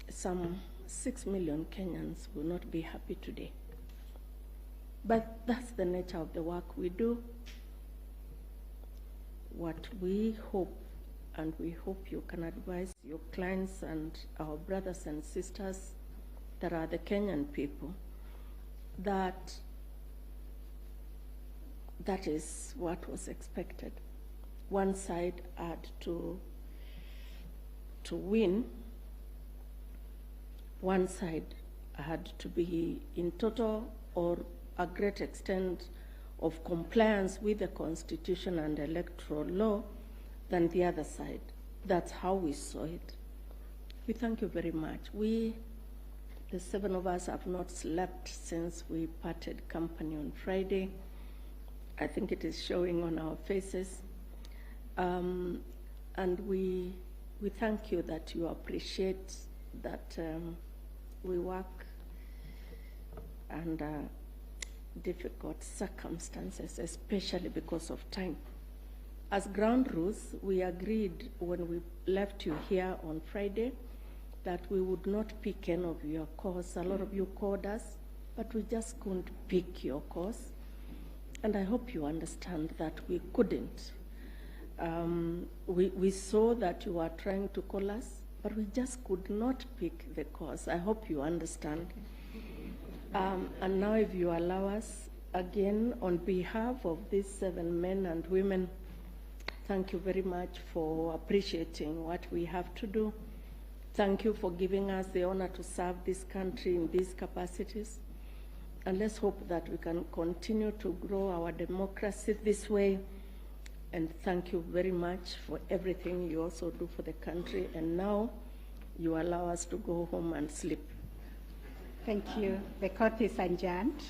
some 6 million Kenyans will not be happy today. But that's the nature of the work we do. What we hope, and we hope you can advise your clients and our brothers and sisters that are the Kenyan people, that that is what was expected. One side had to win. One side had to be in total or a great extent of compliance with the Constitution and electoral law than the other side. That's how we saw it. We thank you very much. We, the 7 of us, have not slept since we parted company on Friday. I think it is showing on our faces. And we thank you that you appreciate that we work under difficult circumstances, especially because of time. As ground rules, we agreed when we left you here on Friday that we would not pick any of your calls. A lot of you called us, but we just couldn't pick your calls. And I hope you understand that we couldn't. We saw that you were trying to call us, but we just could not pick the calls. I hope you understand. And now if you allow us, again, on behalf of these 7 men and women, thank you very much for appreciating what we have to do. Thank you for giving us the honor to serve this country in these capacities. And let's hope that we can continue to grow our democracy this way. And thank you very much for everything you also do for the country. And now you allow us to go home and sleep. Thank you. The court is adjourned.